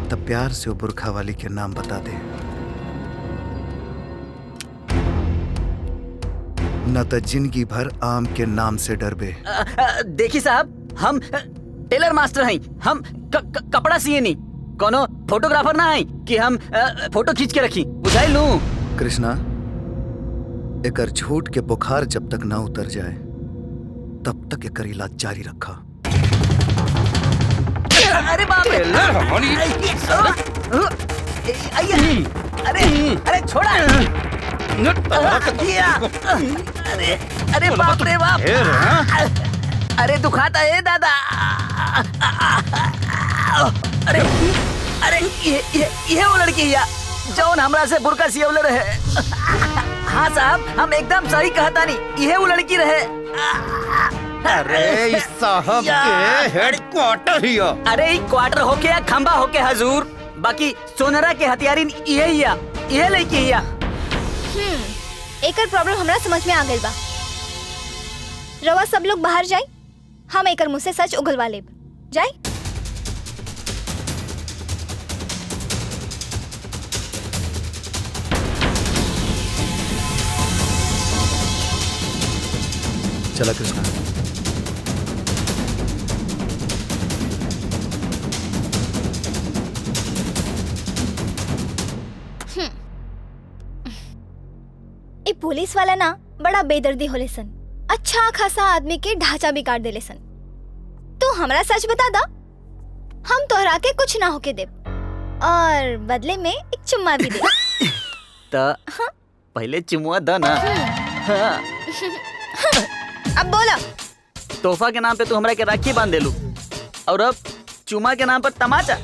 तब प्यार से वो बुरखा वाली के नाम बता दे, न तो जिंदगी भर आम के नाम से डरबे। देखी साहब, हम टेलर मास्टर हैं, हम कपड़ा सिए नहीं, कोनो फोटोग्राफर ना है कि हम फोटो खींच के रखी, बुझाई लू। कृष्णा, एकर झूठ के बुखार जब तक ना उतर जाए तब तक एकर इलाज जारी रखा। अरे बाप रे! अरे छोड़ा! अरे बाप रे बाप! अरे दुखाता है दादा! अरे ये वो लड़की है जौन हमरा से बुरका सियवले रहे। हाँ साहब, हम एकदम सही कहता नहीं, ये वो लड़की रहे। अरे इस साहब के हेडक्वार्टर ही हो। अरे क्वार्टर होके या खंबा होके हजूर, बाकी सोनरा के हथियारिन ये लड़की हिया। एकर प्रॉब्लम हमरा समझ में आ गइल बा। रवा सब लोग बाहर जाए, हम एकर मुंह से सच उगलवा लेब। जाए। चला कृष्णा। ए पुलिस वाला ना बड़ा बेदर्दी होले सन, अच्छा खासा आदमी के ढांचा भी काट देले सन। तू हमरा सच बता दा, हम तोहरा के कुछ ना होके देब और बदले में एक चुम्मा भी दे। पहले चुम्मा दा ना। हाँ। अब बोला। तोहफा के नाम पे तू हमरा के राखी बांध देलू और अब चुम्मा के नाम पर तमाचा।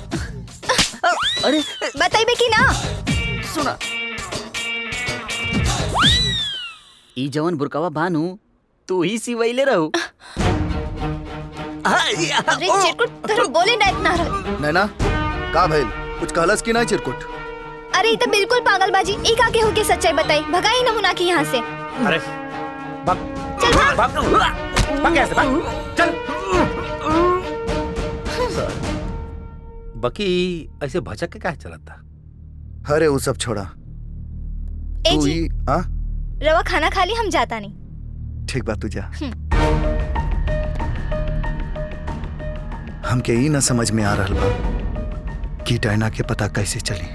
अरे बताइबे कि ना? सुना, ई जवन बुरकावा बानू तू ही सिवैले रहू। अरे चिरकुट, तोरा बोले ना इतना रह। नैना, का भइल? कुछ कहलस कि नहीं चिरकुट? अरे ये तो बिल्कुल पागलबाजी। एक आके होके सच्चाई बताई, भगाई नमूना की यहाँ से। अरे चल भाग। चल। बाकी ऐसे भचक के काहे चलता? अरे वो सब छोड़ा। ए तू जी, ही हाँ? रवा खाना खा ली, हम जाता नहीं। ठीक बात, तू जा। हमके ई ना समझ में आ रहल बा कि डायना के पता कैसे चली।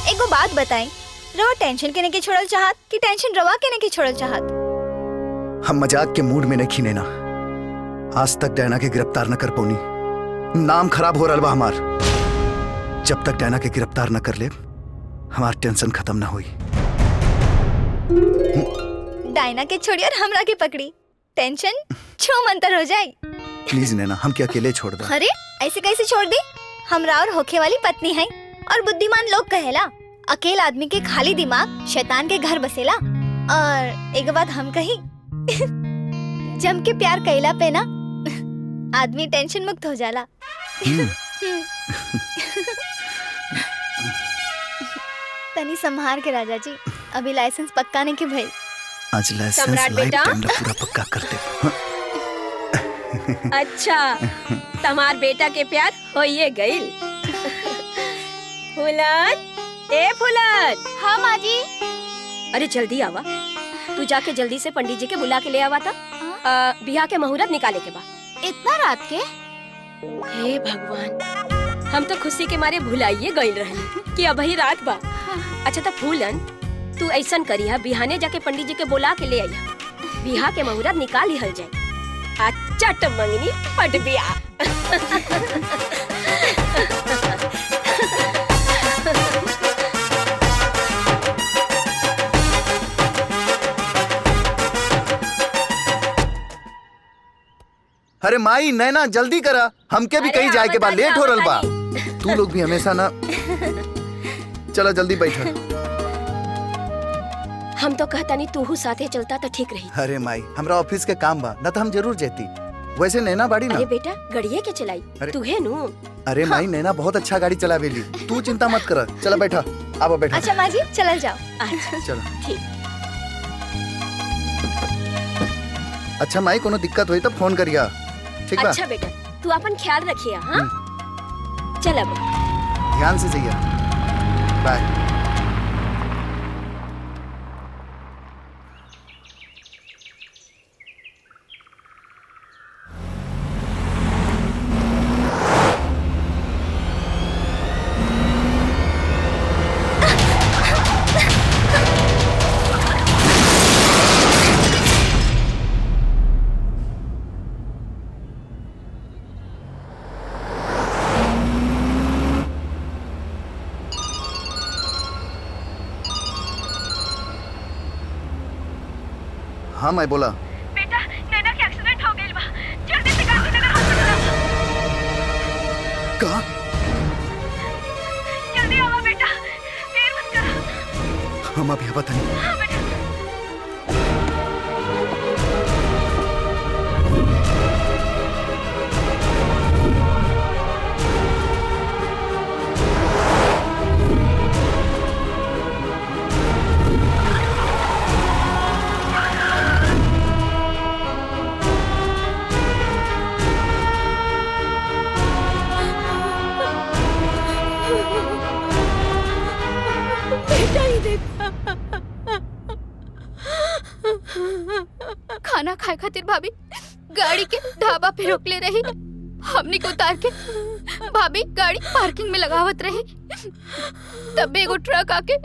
एगो बात बताई, रवा टेंशन के नहीं छोड़ल चाहत कि टेंशन रवा के नहीं छोड़ल चाहत? हम मजाक के मूड में नहीं नैना। आज तक डायना के गिरफ्तार न कर पौनी। नाम खराब हो रहा बा हमार। जब तक डायना के गिरफ्तार न कर ले, हमार टेंशन खत्म ना हुई। डायना के छोड़ी और हमरा के पकड़ी, टेंशन छो मंतर हो जाए। प्लीज नैना, हमके अकेले छोड़ दो। अरे ऐसे कैसे छोड़ दे? हमरा और होखे वाली पत्नी है, और बुद्धिमान लोग कहेला अकेला आदमी के खाली दिमाग शैतान के घर बसेला। और एक बात हम कही, जम के प्यार कैला पे ना आदमी टेंशन मुक्त हो जाला। तनी संभार के राजा जी, अभी लाइसेंस पक्का नहीं के भाई। आज लाइसेंस सम्राट लाइफ बेटा। टाइम ला पूरा पक्का कर दे। अच्छा, तमार बेटा के प्यार होइए गइल। फुलन, ए फुलन। हाँ माँ जी। अरे जल्दी आवा, तू जाके जल्दी से पंडित जी के बुला के ले आवा था। बियाह के मुहूर्त निकाले के बाद। इतना रात के? हे भगवान, हम तो खुशी के मारे भुलाइए गइल रहे कि अब ही रात बा। अच्छा तो फूलन, तू ऐसा करिया, बिहाने जाके पंडित जी के बुला के ले आइया, बियाह के मुहूर्त निकाल लिहल जाए। अच्छा तो मंगनी पट बियाह। अरे माई नैना जल्दी करा, हमके भी कहीं जाए के बाद लेट हो रहा बा। तू लोग भी हमेशा ना। चलो जल्दी बैठो। हम तो कहता नहीं तू साथे चलता तो ठीक रही। अरे माई हमरा ऑफिस के काम बा, न तो हम जरूर जेती। वैसे नैना बाड़ी ना। अरे बेटा गड़िए के चलाई, तू है नू। अरे माई नैना बहुत अच्छा गाड़ी चलावेली, तू चिंता मत कर। चलो बैठा, अब बैठा। अच्छा माँ जी चल जाओ। चलो ठीक। अच्छा माई कोनो दिक्कत हुई तो फोन करिया, ठीक बा? अच्छा बेटा, तू अपन ख्याल रखिया। हाँ चल अब ध्यान से जाइए। बाय। हाँ मैं बोला। बेटा नैना के एक्सीडेंट हो गइल बा, जल्दी से गांधीनगर हॉस्पिटल। कहाँ? जल्दी आवा बेटा, देर मत करो। हम अभी पता नहीं। हाँ बेटा। खाना खाए खातिर भाभी गाड़ी के ढाबा पे रोक ले रही, हमने को उतार के भाभी गाड़ी पार्किंग में लगावत रही, तब एगो ट्रक आके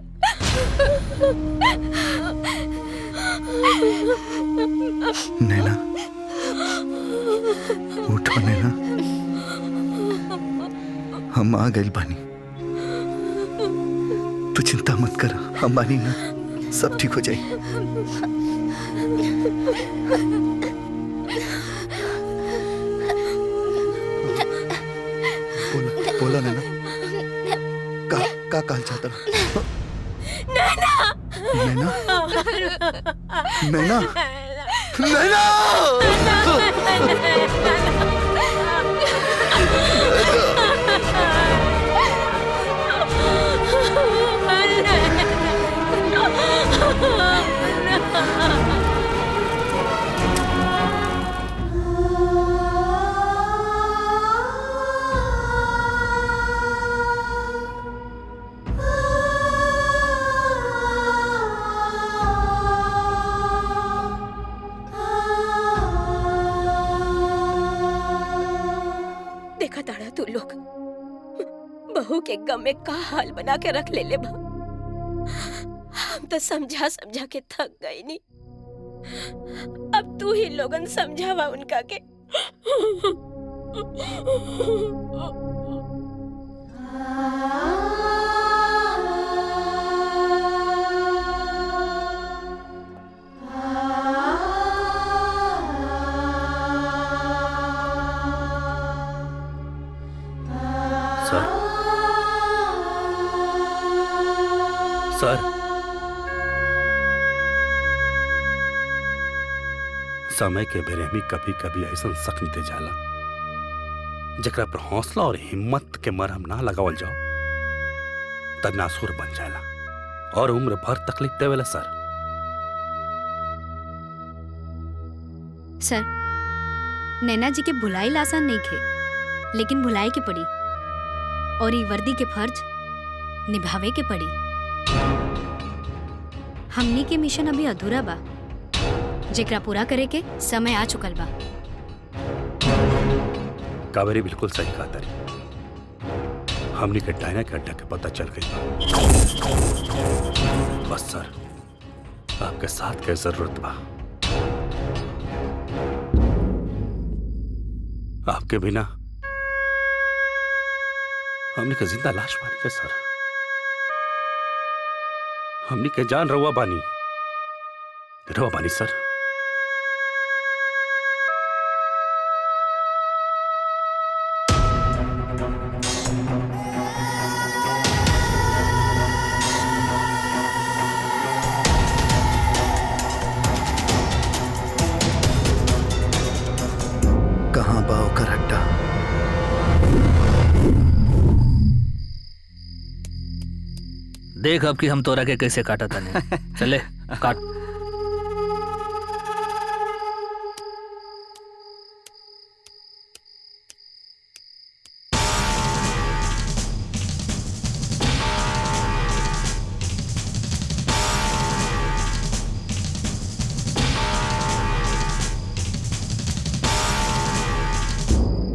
नैना उठो नैना, हम आ गए बानी। तू चिंता मत कर, हम बानी ना, सब ठीक हो जाए। बोला नैना, का कहल चाहता? नैना नैना नैना देखा ताड़ा तू लोग बहू के गम में का हाल बना के रख ले बा। हम तो समझा समझा के थक गई नी, अब तू ही लोगन समझावा उनका के। सर समय के बेरहमी कभी कभी ऐसा सख्त दे जाला जकरा पर हौसला और हिम्मत के मरहम ना लगावल जाओ त नासुर बन जाला और उम्र भर तकलीफ देवेला सर। सर, नैना जी के भुलाई आसान नहीं खे, लेकिन भुलाई के पड़ी और ये वर्दी के फर्ज निभावे के पड़ी। हमनी के मिशन अभी अधूरा बा, जेकरा पूरा करे के समय आ चुकल बा। कावेरी बिल्कुल सही कहा तारी। हमनी के डायना के अड्डा के पता चल गई बा। बस सर, आपके साथ के जरूरत बा। आपके बिना हमनी के जिंदा लाश बानी के सर। हमनी के जान रवा बानी सर। कहाँ बा ओकर अड्डा? देख अब कि हम तोरा के कैसे काटा तने। चले काट।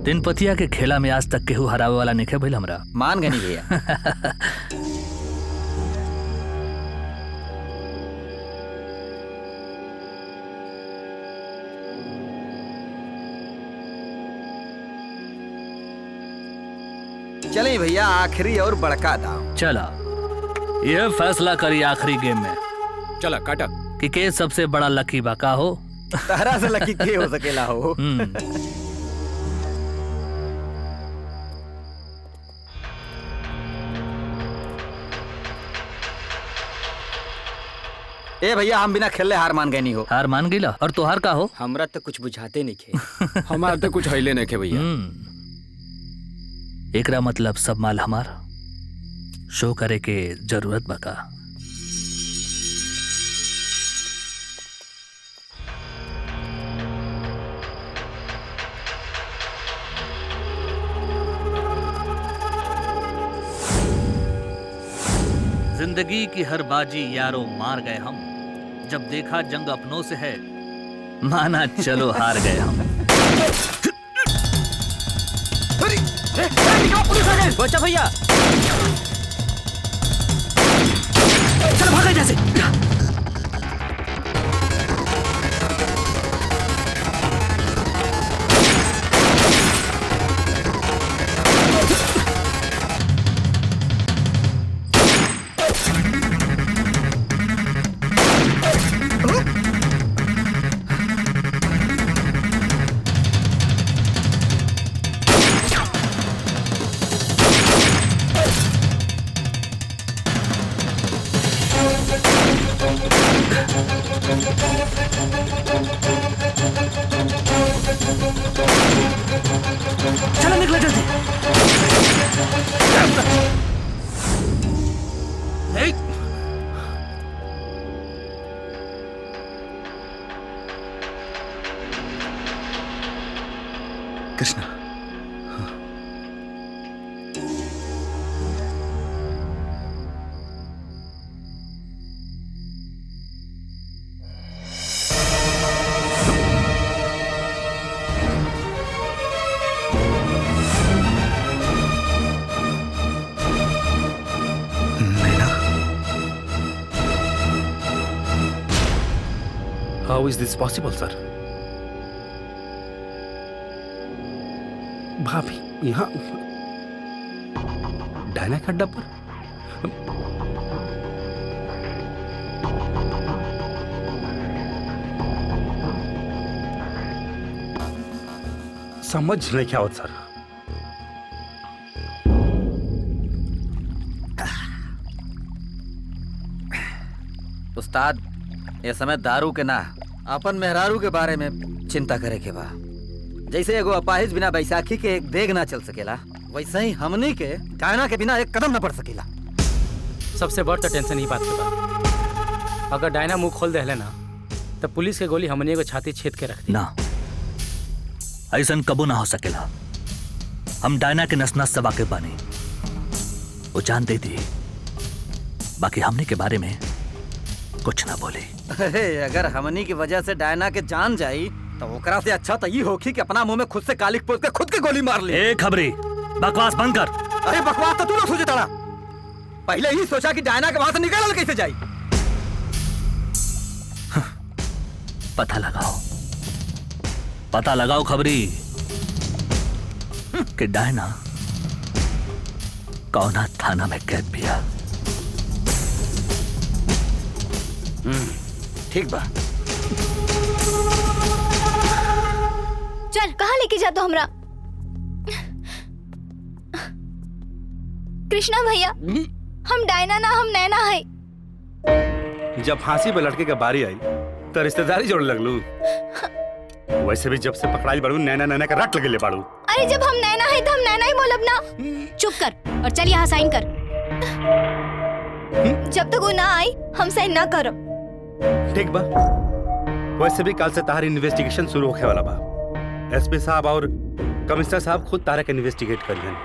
तीन पतिया के खेला में आज तक केहू हरावे वाला नहीं भइल हमरा। मान गनी भैया। चले भैया, आखिरी और बड़का दाव। चला, ये फैसला करी आखिरी गेम में। चला काटा कि के सबसे बड़ा लकी बा का हो। तारा से लकी के हो सकेला हो। ए भैया, हम बिना खेलले हार मान गए नहीं हो। हार मान गईला और तोहार का हो? हमरा तो कुछ बुझाते नहीं खे। हमार तो कुछ हिले नहीं खे भैया। एकरा मतलब सब माल हमार शो करे के जरूरत बका। जिंदगी की हर बाजी यारों मार गए हम, जब देखा जंग अपनों से है माना चलो हार गए हम। बच्चा भैया, चलो भागो जैसे। चलो निकलो जल्दी। Krishna, How is this possible, sir? भाभी यहाँ डायना के अड्डा पर? समझ नहीं क्या होता सर। उस्ताद, ये समय दारू के ना अपन मेहरारू के बारे में चिंता करे के बा। जैसे एगो अपाहिज बिना बैसाखी के एक देग ना चल सकेला, वैसे ही हमनी के डायना के बिना एक कदम ना बढ़ सकेला। सबसे बड़ तो टेंशन ही बात के बा। अगर डायना मुंह खोल देले ना तो पुलिस के गोली हमनी को छाती छेद के रख दी। ना, ऐसन कबो ना हो सकेला। हम डायना के नस नस से वाकिफ बानी। वो जान दे दी, बाकी हमने के बारे में कुछ ना बोले। अरे अगर हमनी की वजह से डायना के जान जाई तो ओकरा से अच्छा तो ये होखी कि अपना मुंह में खुद से कालिक पोत के खुद के गोली मार ले। ए खबरी, बकवास बंद कर। अरे बकवास तो तू ना सोचे ताड़ा। पहले ही सोचा कि डायना के वहां से निकल कैसे जाई। पता लगाओ खबरी कि डायना कौना थाना में कैद बिया। ठीक बा। चल, कहाँ लेके जा तो हमरा? कृष्णा भैया, हम डायना ना, हम नैना है। जब फांसी पे लड़के के बारी आई तो रिश्तेदारी जोड़ लगलू। वैसे भी जब से पकड़ाई बाड़ू नैना नैना का रट लगे ले बाड़ू। अरे जब हम नैना है तो हम नैना ही बोलब ना। चुप कर और चल यहाँ साइन कर। जब तक वो ना आई हम साइन ना करब। ठीक बा। वैसे भी कल से तार इन्वेस्टिगेशन शुरू होने वाला बा। एसपी साहब और कमिश्नर साहब खुद तारा के इन्वेस्टिगेट करियन,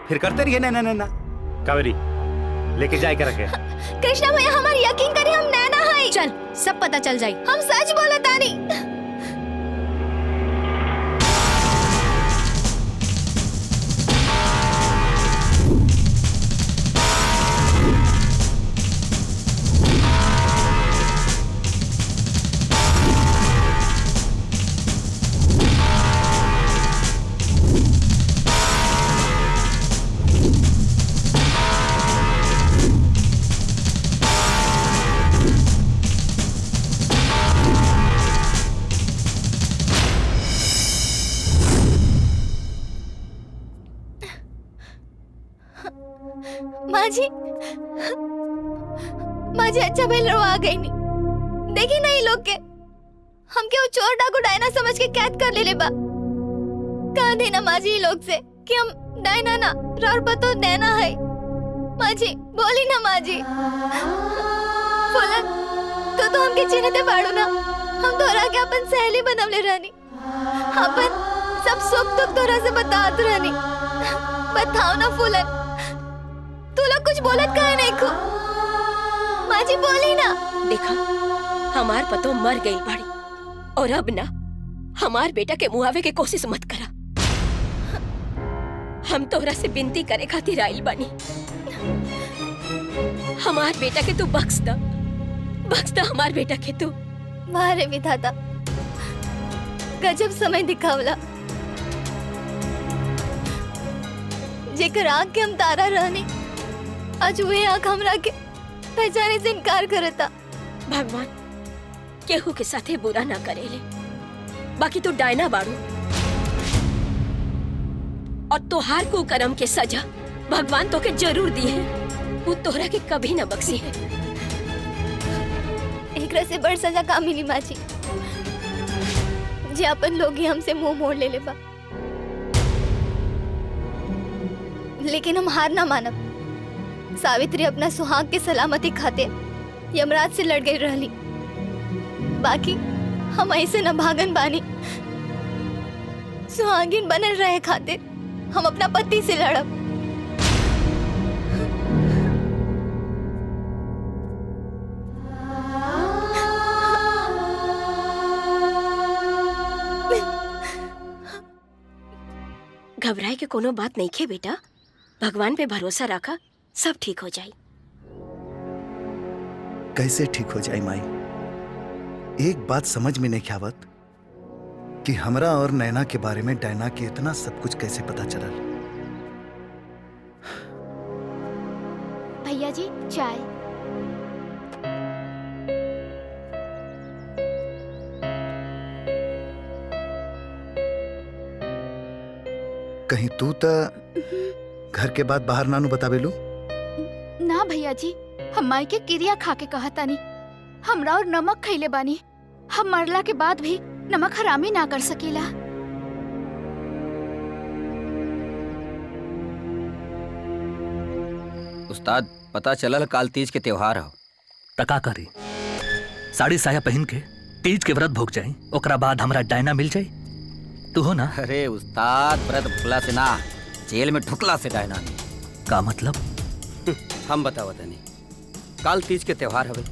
फिर करते रहिए। नैना नैना कावेरी लेके जाए कर रखे। कृष्णा भैया, हमारी यकीन करिए, हम नैना है। चल, सब पता चल जाई। हम सच बोला तानी। माजी अच्छा भेल रो आ गई नहीं। देखी नहीं लोग के हम के वो चोर डाकू डायना समझ के कैद कर ले बा। कहा देना माजी लोग से कि हम डायना ना रार बतो नैना है। माजी बोली ना माजी। बोला तो हमके चिन्हते बाड़ू ना। हम तोरा के अपन सहेली बनवले रहनी, अपन सब सुख दुख तोरा से बतात रहनी। बताओ ना फूलन, तू लोग कुछ बोलत काहे नहीं खो? माजी बोली ना। देखा, हमार पतो मर गई बाड़ी और अब ना हमार बेटा के मुआवे के कोशिश मत करा। हम तोरा से विनती करे खातिर आइल बानी। हमार बेटा के तू बख्श दा हमार बेटा के तू। मारे विधाता, गजब समय दिखावला। जेकर आँख के हम तारा रहने, आज वे आँख हमरा के पहचाने से इनकार करता। भगवान केहू के साथे बुरा ना करेले, बाकी तू डायना बाड़ू और तोहार कुकर्म के सजा भगवान तो के जरूर दी है। वो तोहरा के कभी ना बख्शी है। एकरा से बड़ सजा का मिली माजी, जे अपन लोग ही हमसे मुंह मोड़ ले बा। लेकिन हम हार ना मानब। सावित्री अपना सुहाग के सलामती खातिर यमराज से लड़ गई रहली, बाकी हम ऐसे न भागन बानी। सुहागिन बनल रहे खातिर हम अपना पति से लड़ब। घबराए के कोनो बात नहीं खे बेटा, भगवान पे भरोसा रखा, सब ठीक हो जाए। कैसे ठीक हो जाए माई? एक बात समझ में नहीं आवत कि हमरा और नैना के बारे में डायना के इतना सब कुछ कैसे पता चलल। भैया जी चाय। कहीं तू तो घर के बाद बाहर नानू बतावेलू? ना भैया जी, हम माई के किरिया खा के कहा तानी। हमरा और नमक खैले बानी, हम मरला के बाद भी नमक हरामी ना कर सकीला। उस्ताद पता चलल काल तीज के त्योहार हो। तका करी साड़ी साया पहन के तीज के व्रत भोग जाई, ओकरा बाद हमरा डायना मिल जाई। तू हो ना? अरे उस्ताद व्रत भुखला से ना, जेल में ढुकला से डायना। का मतलब? हम बताओ तनी। काल तीज के त्योहार हवे,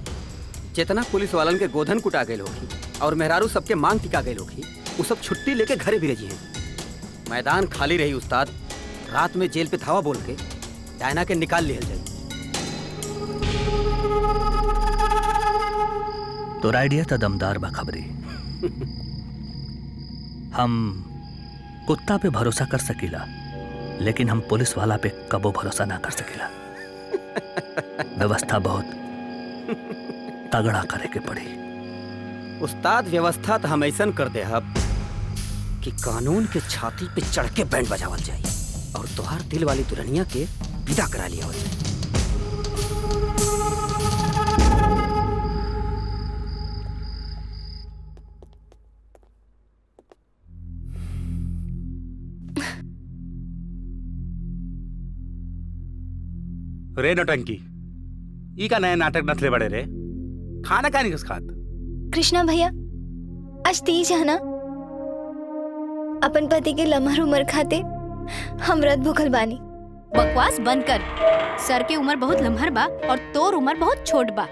जितना पुलिस वालन के गोधन कुटा गए होगी और मेहरारू सबके मांग टिका गए होगी, वो सब छुट्टी लेके घरे भी रही हैं। मैदान खाली रही उस्ताद, रात में जेल पे धावा बोल के डायना के निकाल लिया जाए। तो आइडिया था दमदार बा खबरी। हम कुत्ता पे भरोसा कर सकीला, लेकिन हम पुलिस वाला पे कबो भरोसा ना कर सकीला। व्यवस्था बहुत तगड़ा करे के पड़ी। उस्ताद व्यवस्था तो हम ऐसा कर दे हब कि कानून के छाती पे चढ़ के बैंड बजावल जाए और तोहार दिल वाली दुल्हनिया के विदा करा लिया जाए। रे नौटंकी, ई का नया नाटक नथले बड़े रे। खाना का नहीं खात? कृष्णा भैया, आज तीज है ना, अपन पति के लम्हर उम्र खाते हम व्रत भूखल बानी। बकवास बंद कर। सर के उम्र बहुत लम्हर बा और तोर उम्र बहुत छोट बा।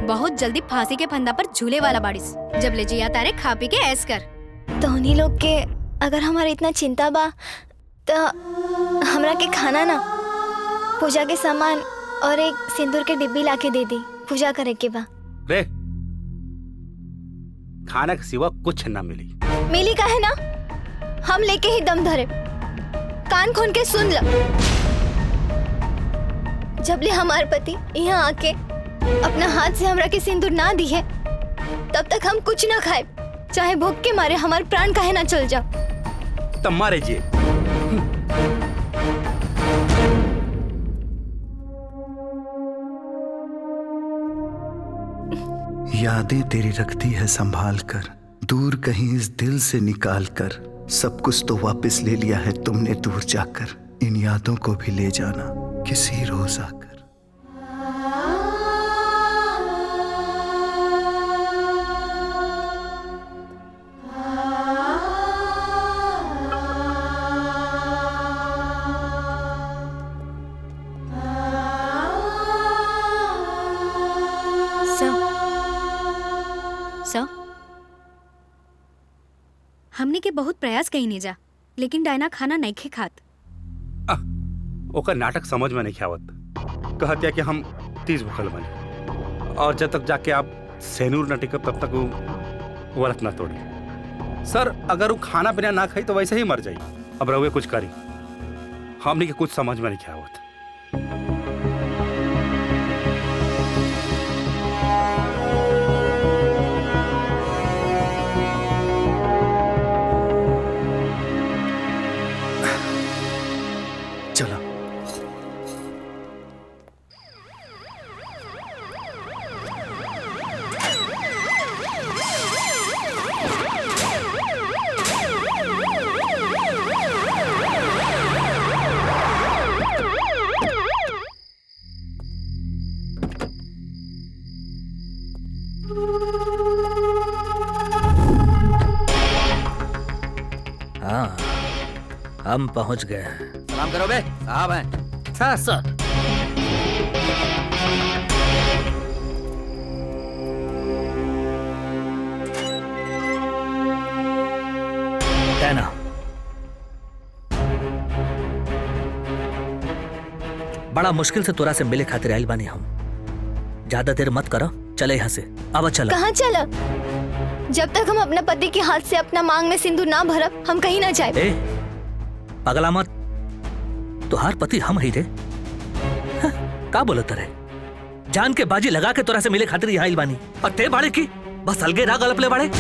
बहुत जल्दी फांसी के फंदा पर झूले वाला बारिश। जब ले जिया तारे खा पी के ऐस कर। तो उन्हीं लोग के अगर हमारे इतना चिंता बा तो हमरा के खाना ना, पूजा के सामान और एक सिंदूर के डिब्बी लाके दे दी, पूजा करे के बा। रे खाना के सिवा कुछ ना मिली। मिली का है ना, हम लेके ही दम धरे। कान खोल के सुन ल, जब ले हमारे पति यहाँ आके अपना हाथ से हमरा के सिंदूर ना दी है, तब तक हम कुछ ना खाए, चाहे भूख के मारे हमारे प्राण काहे ना चल जाओ। तब मारे जी। यादें तेरी रखती है संभाल कर, दूर कहीं इस दिल से निकाल कर। सब कुछ तो वापस ले लिया है तुमने दूर जाकर, इन यादों को भी ले जाना किसी रोज आकर। हमने के बहुत प्रयास कहीं नहीं जा, लेकिन डायना खाना नहीं खे खात। ओकर नाटक समझ में नहीं आवत। कहतिया कि हम तीज भूखल बने और जब तक जाके आप सेनूर न टिकब तब तक वो व्रत ना तोड़ी। सर अगर वो खाना पीना ना खाई तो वैसे ही मर जाई। अब रहुए कुछ करी, हमने के कुछ समझ में नहीं आवत। चलो हाँ, हम पहुंच गए। सलाम करो बे, साहब हैं। सर सर। डायना, बड़ा मुश्किल से तोरा से मिले खातिर आइल बानी हम। ज्यादा देर मत करो, चले यहाँ से। अब चलो। कहाँ चला? जब तक हम अपने पति के हाथ से अपना मांग में सिंदूर ना भरब, हम कहीं ना जाए। ए, पगला मत, तुहार पति हम ही थे। का बोलत रे? जान के बाजी लगा के तोरा से मिले खातिर यहाँ आइल बानी और ते बाड़े की बस अलगे राग अलपले बाड़े।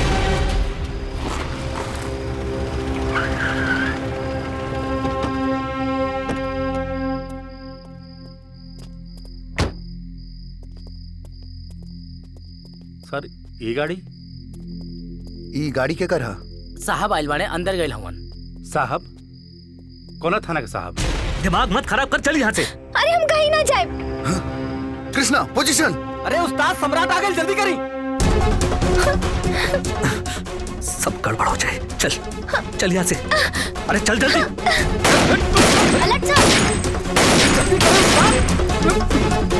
सर ये गाड़ी के करहा साहब आइल बाड़े अंदर गए हवन। साहब कौन थाना के साहब? दिमाग मत खराब कर, चल यहाँ से। अरे हम कहीं ना जाए। कृष्णा पोजीशन। अरे उस्ताद सम्राट आ गए, जल्दी करी। सब गड़बड़ हो जाए, चल चल यहाँ से। अरे चल जल्दी। अलग जा।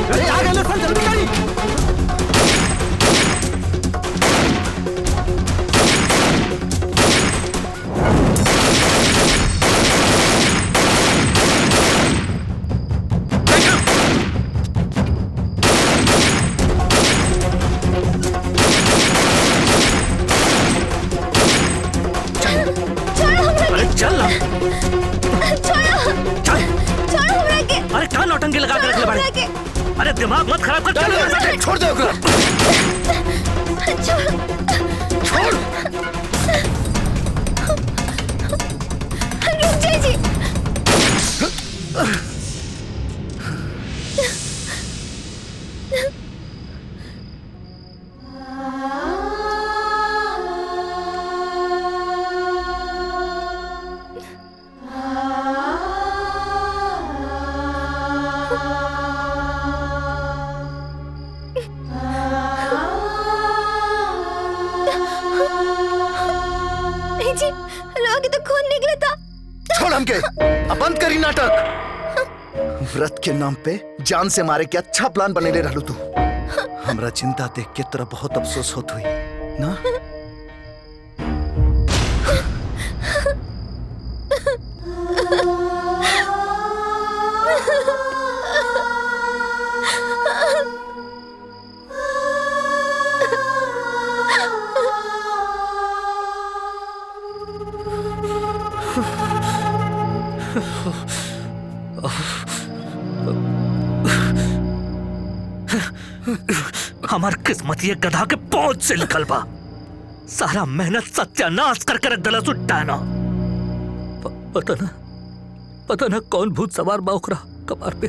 अरे आ गए सर, जल्दी करी। चल ना। छोड़ो हमरा के। अरे क्या नौटंकी लगा के रखले बाड़े? अरे दिमाग मत खराब कर, चल यहाँ से। छोड़ दे ओकरा। छोड़। रुक जाइए जी। जी रोगी तो खून निकला था। छोड़ हमके, अब बंद करी नाटक। व्रत के नाम पे जान से मारे के अच्छा प्लान बनेले रहलू तू। हमरा चिंता देख के तोरा बहुत अफसोस होत हुई ना? हमार किस्मत ये गधा के पहुंच से निकल बा। सारा मेहनत सत्यानाश करके रख दला सुट्टाना। पता ना कौन भूत सवार बा ओकरा कपार पे।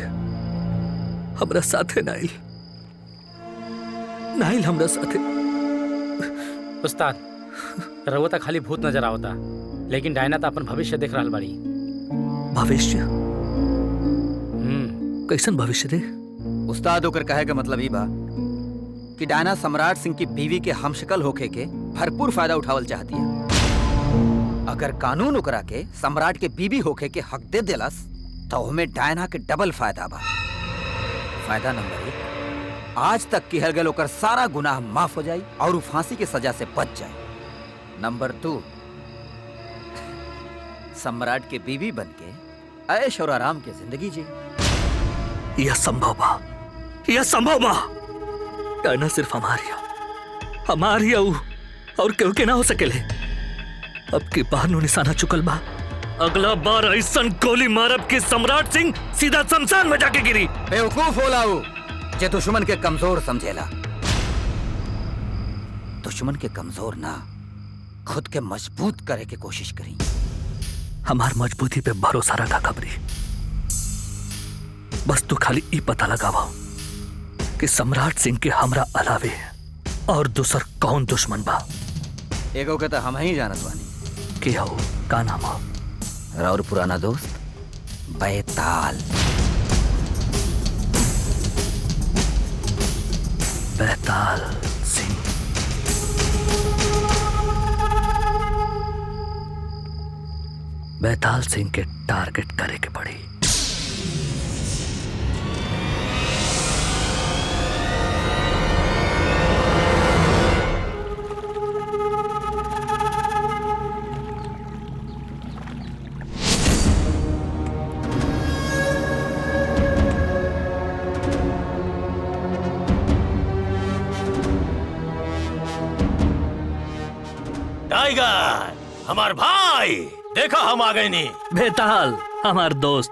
हमरा साथे नाइल हमरा साथे। उस्ताद रहुआ तो खाली भूत नजर आवता, लेकिन डायना तो अपन भविष्य देख रहा बाड़ी। भविष्य? कैसन भविष्य रे? उस्ताद होकर कहे का मतलब ही बा कि डायना सम्राट सिंह की बीवी के हमशक्ल होके के भरपूर फायदा उठावल चाहती है। अगर कानून ओकरा के सम्राट के बीवी होके के हक दे देलस तो हमें डायना के डबल फायदा बा। फायदा नंबर 1, आज तक किहल गल ओकर सारा गुनाह माफ हो जाई और वो फांसी के सजा से बच जाए। नंबर 2, सम्राट के बीवी बनके ऐश और आराम की जिंदगी जी। यह संभव बा। डायना सिर्फ हमारी और केहू के ना हो सकेले। अब की बार नु निशाना चुकल बा। अगला बार ऐसन गोली मारब कि सम्राट सिंह सीधा शमशान में जाके गिरी। बेवकूफ होला वो जे दुश्मन के कमजोर समझेला। दुश्मन के कमजोर ना, खुद के मजबूत करे के कोशिश करी। हमार मजबूती पे भरोसा रखा खबरी। बस तू खाली ई पता लगावा कि सम्राट सिंह के हमरा अलावे और दूसर कौन दुश्मन बा। एगो के तो हम ही जानत बानी। के हो? का नाम हो? राउर पुराना दोस्त बैताल। बैताल सिंह। बैताल सिंह के टारगेट करे के पड़ी। टाइगर हमार भाई, देखा हम आ गए नी। बेताल हमार दोस्त,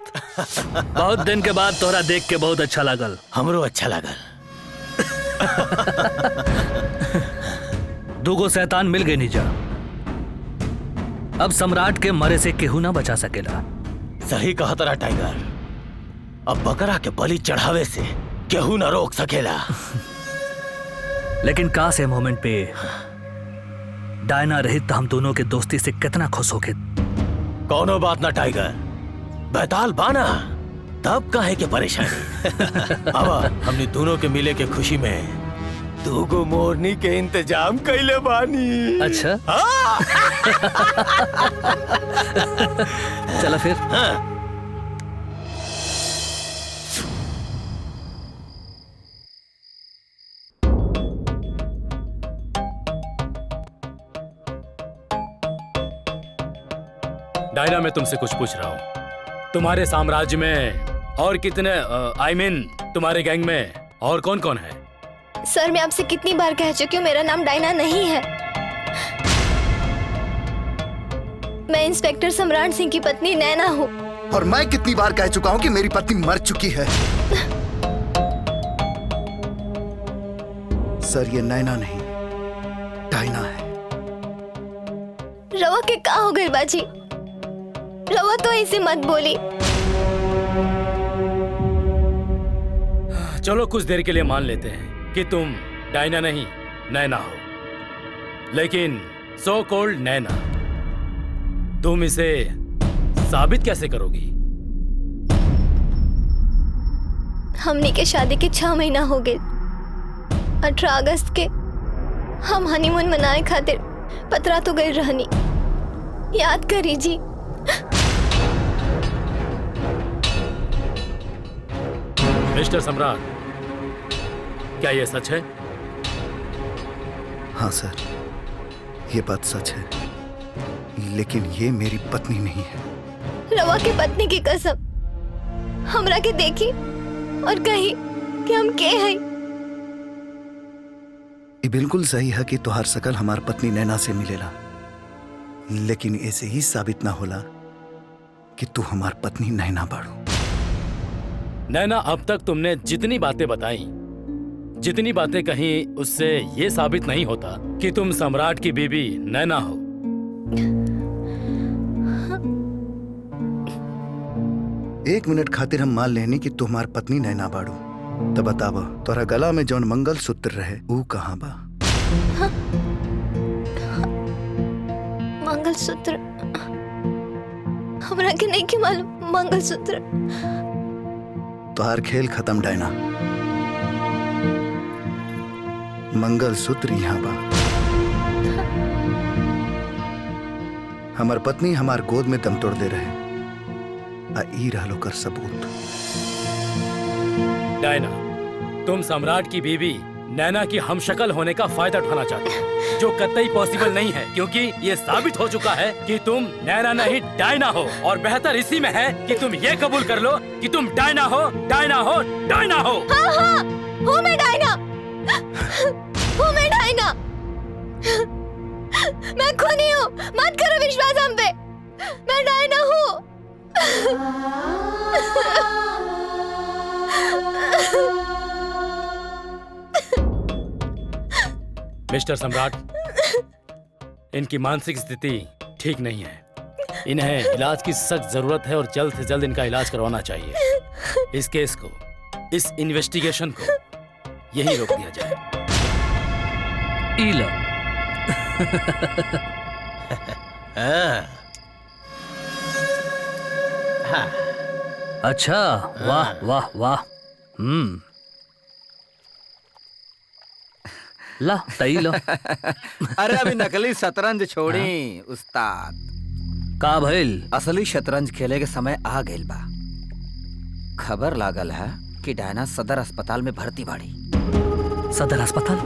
बहुत दिन के बाद तोरा देख के बहुत अच्छा लगल। हमरो अच्छा लगल। दूगो शैतान मिल गए नीजा। अब सम्राट के मरे से केहू ना बचा सकेला। सही कहा तरा टाइगर, अब बकरा के बलि चढ़ावे से केहू ना रोक सकेला। लेकिन काश ए मोमेंट पे डायना रहित तो हम दोनों के दोस्ती से कितना खुश होके। कौनो बात ना टाइगर, बैताल बाना तब काहे के परेशानी। अब हमने दोनों के मिले के खुशी में दूगो मोरनी के इंतजाम कैले बानी। अच्छा चला फिर। हाँ। डायना, मैं तुमसे कुछ पूछ रहा हूँ। तुम्हारे साम्राज्य में और कितने आई मीन तुम्हारे गैंग में और कौन कौन है? सर मैं आपसे कितनी बार कह चुकी हूँ मेरा नाम डायना नहीं है। मैं इंस्पेक्टर सम्राट सिंह की पत्नी नैना हूँ। और मैं कितनी बार कह चुका हूँ कि मेरी पत्नी मर चुकी है। सर ये नैना नहीं डायना है। रवा के का हो गई बाजी? रवा तो ऐसे मत बोली। चलो कुछ देर के लिए मान लेते हैं कि तुम डायना नहीं नैना हो, लेकिन सो कॉल्ड नैना, तुम इसे साबित कैसे करोगी? हमनी के शादी के 6 महीना हो गए। 18 अगस्त के हम हनीमून मनाए खातिर पतरा तो गई रहनी। याद करी जी। मिस्टर सम्राट, क्या यह सच है? हाँ सर, ये बात सच है, लेकिन ये मेरी पत्नी नहीं है। रवा की पत्नी की कसम, हमरा के देखी और कही कि हम के हैं। ये बिल्कुल सही है कि तुहार सकल हमार पत्नी नैना से मिलेला, लेकिन ऐसे ही साबित ना होला कि तू हमार पत्नी नैना बाड़ू। नैना, अब तक तुमने जितनी बातें बताई, जितनी बातें कही, उससे ये साबित नहीं होता कि तुम सम्राट की बीवी नैना हो। एक मिनट खातिर हम मान लेनी कि तू हमार पत्नी नैना बाड़ू, तो बतावा तोरा गला में जौन मंगल सूत्र रहे वो कहाँ बा? मंगल सूत्र हमरा के नहीं के मालूम। मंगल सूत्र। तोहार खेल खत्म डायना। मंगल सूत्र यहाँ बा। हमार पत्नी हमार गोद में दम तोड़ दे रहे, आ ई रहलो कर सबूत। डायना, तुम सम्राट की बीवी नैना की हमशक्ल होने का फायदा उठाना चाहते हो, जो कतई पॉसिबल नहीं है, क्योंकि ये साबित हो चुका है कि तुम नैना नहीं डायना हो। और बेहतर इसी में है कि तुम ये कबूल कर लो कि तुम डायना हो, डायना हो, डायना हो। हाँ हाँ, हूँ मैं डायना। हूँ मैं डायना। मैं खूनी हूँ, मत करो विश्वास हम पे। मैं डायना हूँ। मिस्टर सम्राट, इनकी मानसिक स्थिति ठीक नहीं है। इन्हें इलाज की सख्त जरूरत है और जल्द से जल्द इनका इलाज करवाना चाहिए। इस केस को, इस इन्वेस्टिगेशन को यही रोक दिया जाए। ईला। अच्छा, वाह वाह वाह। ला तई लो। अरे अभी नकली शतरंज छोड़ी उस्ताद। का भइल? असली शतरंज खेले के समय आ गइल बा। खबर लागल है कि डायना सदर अस्पताल में भर्ती बाड़ी। सदर अस्पताल?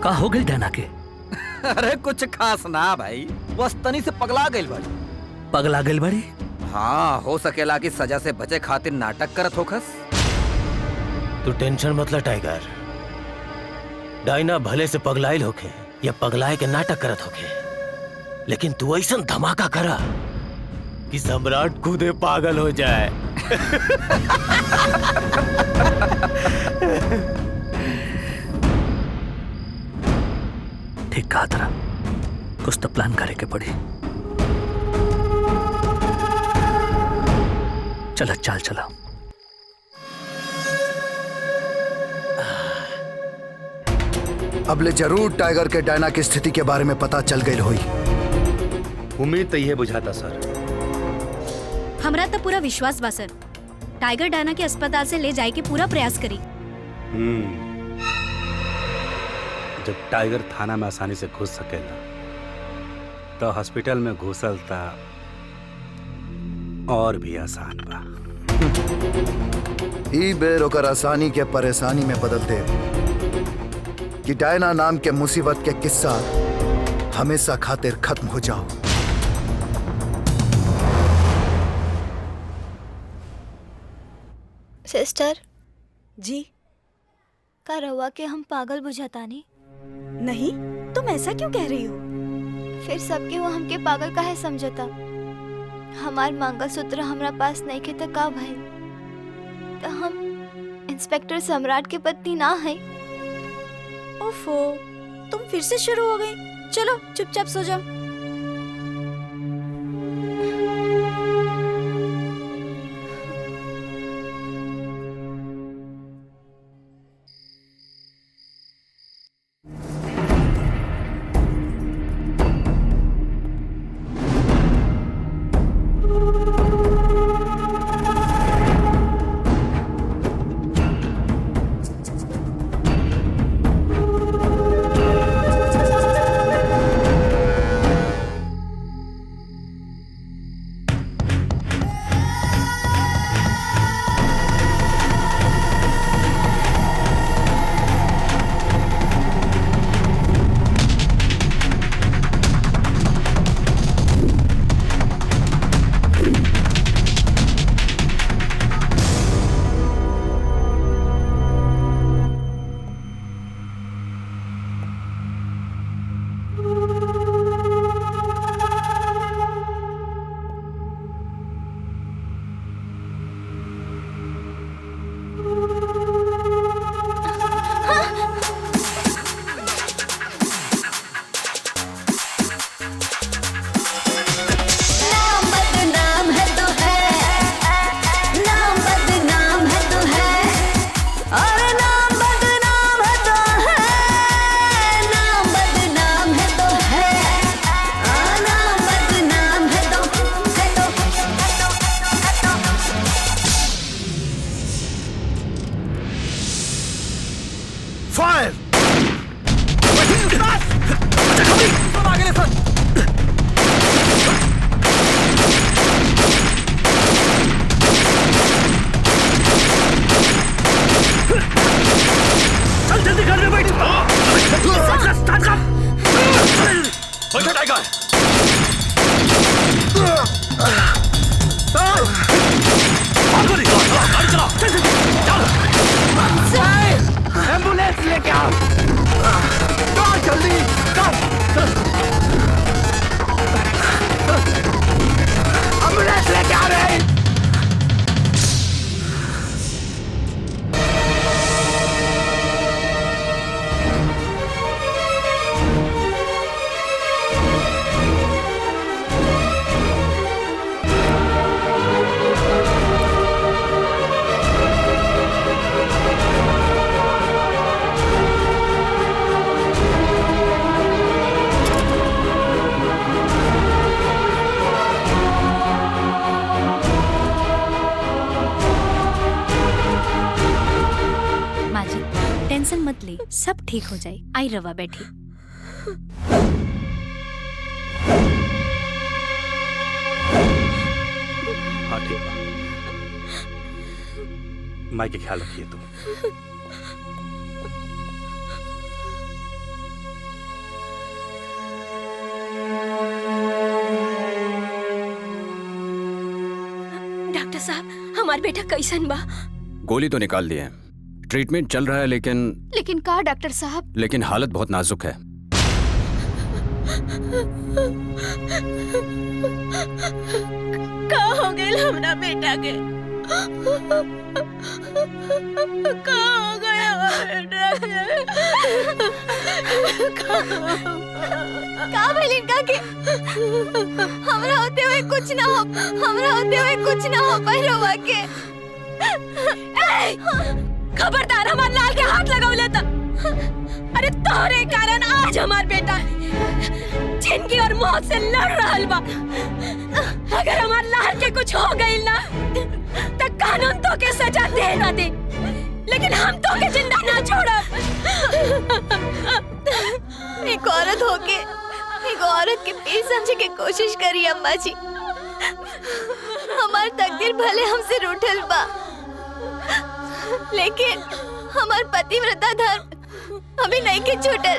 का हो गई डायना के? अरे कुछ खास ना भाई, बस तनी से पगला गइल बाड़ी। पगला गइल बाड़ी? हाँ, हो सकेला कि सजा से बचे खातिर नाटक करत होखस। तू टेंशन मत ले टाइगर। डायना भले से पगलाइल होके या पगलाए के नाटक करत होके, लेकिन तू ऐसा धमाका करा कि सम्राट खुदे पागल हो जाए। ठीक कहा तेरा, कुछ तो प्लान करे के पड़ी। चलो चाल चलो। अबले जरूर टाइगर के डायना की स्थिति के बारे में पता चल गई हुई। उम्मीद तो यह बुझाता सर। हमरा तो पूरा विश्वास बा सर, टाइगर डायना के अस्पताल से ले जाए के पूरा प्रयास करी। जब टाइगर थाना में आसानी से घुस सकेला तो हॉस्पिटल में घुसल था और भी आसान बा। ई बेर ओकर आसानी के परेशानी में बदल दे कि डायना नाम के मुसीबत के किस्सा हमेशा खातिर खत्म हो जाओ। सिस्टर जी। का रवा के हम पागल बुझातानी? नहीं, तुम ऐसा क्यों कह रही हो? फिर सबके वो हमके पागल काहे समझता? हमार मंगलसूत्र हमरा पास नहीं के तो का भाई? तो हम इंस्पेक्टर सम्राट के पत्नी ना है। ओफो, तुम फिर से शुरू हो गई। चलो चुपचाप सो जाओ। एम्बुलेंस लेके आओ। जल्दी एम्बुलेंस लेके आ रहे हैं। टेंशन मत ले, सब ठीक हो जाए। आई रवा बैठी। हाँ ठीक बा। माई के ख्याल रखिए तुम। डॉक्टर साहब, हमार बेटा कैसन बा? गोली तो निकाल दी है, ट्रीटमेंट चल रहा है, लेकिन का डॉक्टर साहब? लेकिन हालत बहुत नाजुक है। का हो गया हमरा बेटा के? का हो गया बेटा के? का भइल इनका के? हमरा होते हुए कुछ ना हो, हमरा होते हुए कुछ ना हो पाई रवा के। खबरदार, हमार लाल के हाथ लगाओ लेता। अरे तोरे कारण आज हमार बेटा जिंदगी और मौत से लड़ रहा बा। अगर हमार लाल के कुछ हो गई ना तो कानून तो के सजा दे ना दे, लेकिन हम तो के जिंदा ना छोड़ब। एक औरत होके एक औरत के पीर समझे के कोशिश करी अम्मा जी। हमार तकदीर भले हमसे रूठल बा, लेकिन हमार पतिव्रता धर्म अभी नहीं के छूटल।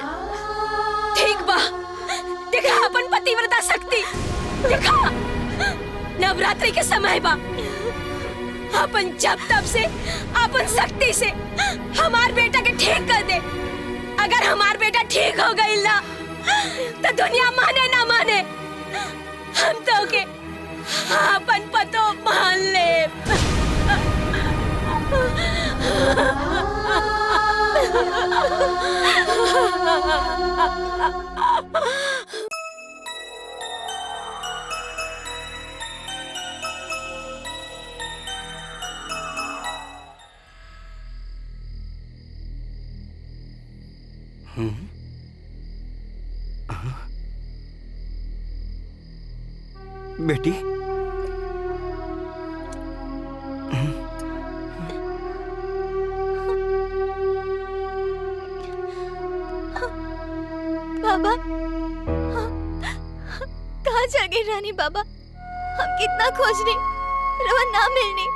ठीक बा, देखा अपन पतिव्रता शक्ति देखा। नवरात्रि के समय बा, अपन जब तब से अपन शक्ति से हमार बेटा के ठीक कर दे। अगर हमार बेटा ठीक हो गई ना तो दुनिया माने ना माने, हम तो के अपन पतो मान ले। बेटी, बाबा कहाँ चल गई रानी बाबा? हम कितना खोजने रवा ना मिलनी।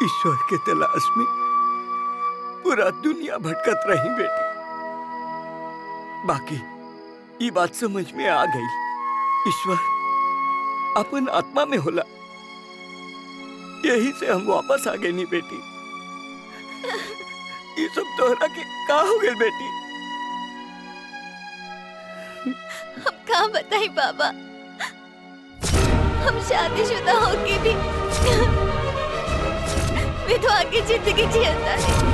ईश्वर के तलाश में पूरा दुनिया भटकत रही बेटी। बाकी ये बात समझ में आ गई, ईश्वर अपन आत्मा में होला। यही से हम वापस आ गए नी बेटी। ये सब तोहरा के का हो गए बेटी? हम कहाँ बताई बाबा, हम शादीशुदा होके भी विधवा की जिंदगी जीता है।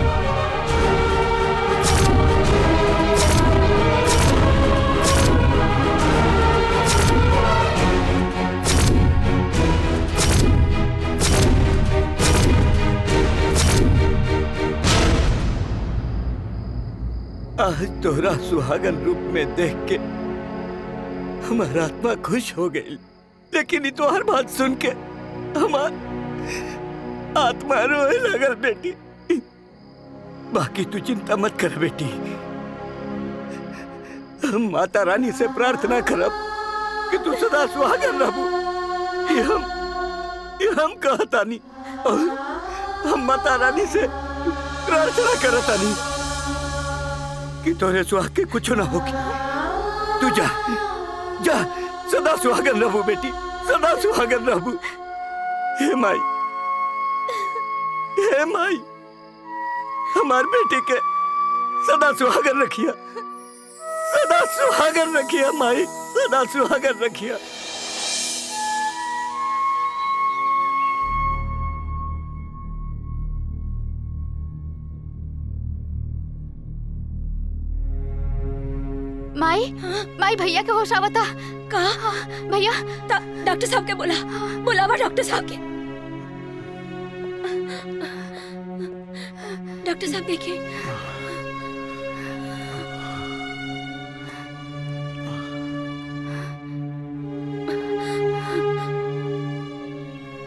आज तोहरा सुहागन रूप में देख के हमारा आत्मा खुश हो गई, लेकिन ये तोहर बात सुन के हमार आत्मा रोए लगल बेटी। बाकी तू चिंता मत कर बेटी, हम माता रानी से प्रार्थना करब कि तू सदा सुहागन रहबू। ये हम कहतानी और हम माता रानी से प्रार्थना करतानी कि तोरे सुहाग के कुछ ना होगी। तू जा जा, सदा सुहागन रहबू बेटी, सदा सुहागन रहबू। हे माई, हे माई, हमार बेटी के सदा सुहागन रखिया, सदा सुहागन रखिया माई, सदा सुहागन रखिया। माई, माई भैया के होश आवता। कहा भैया? डॉक्टर साहब के बुलावा डॉक्टर साहब के। डॉक्टर साहब देखिए।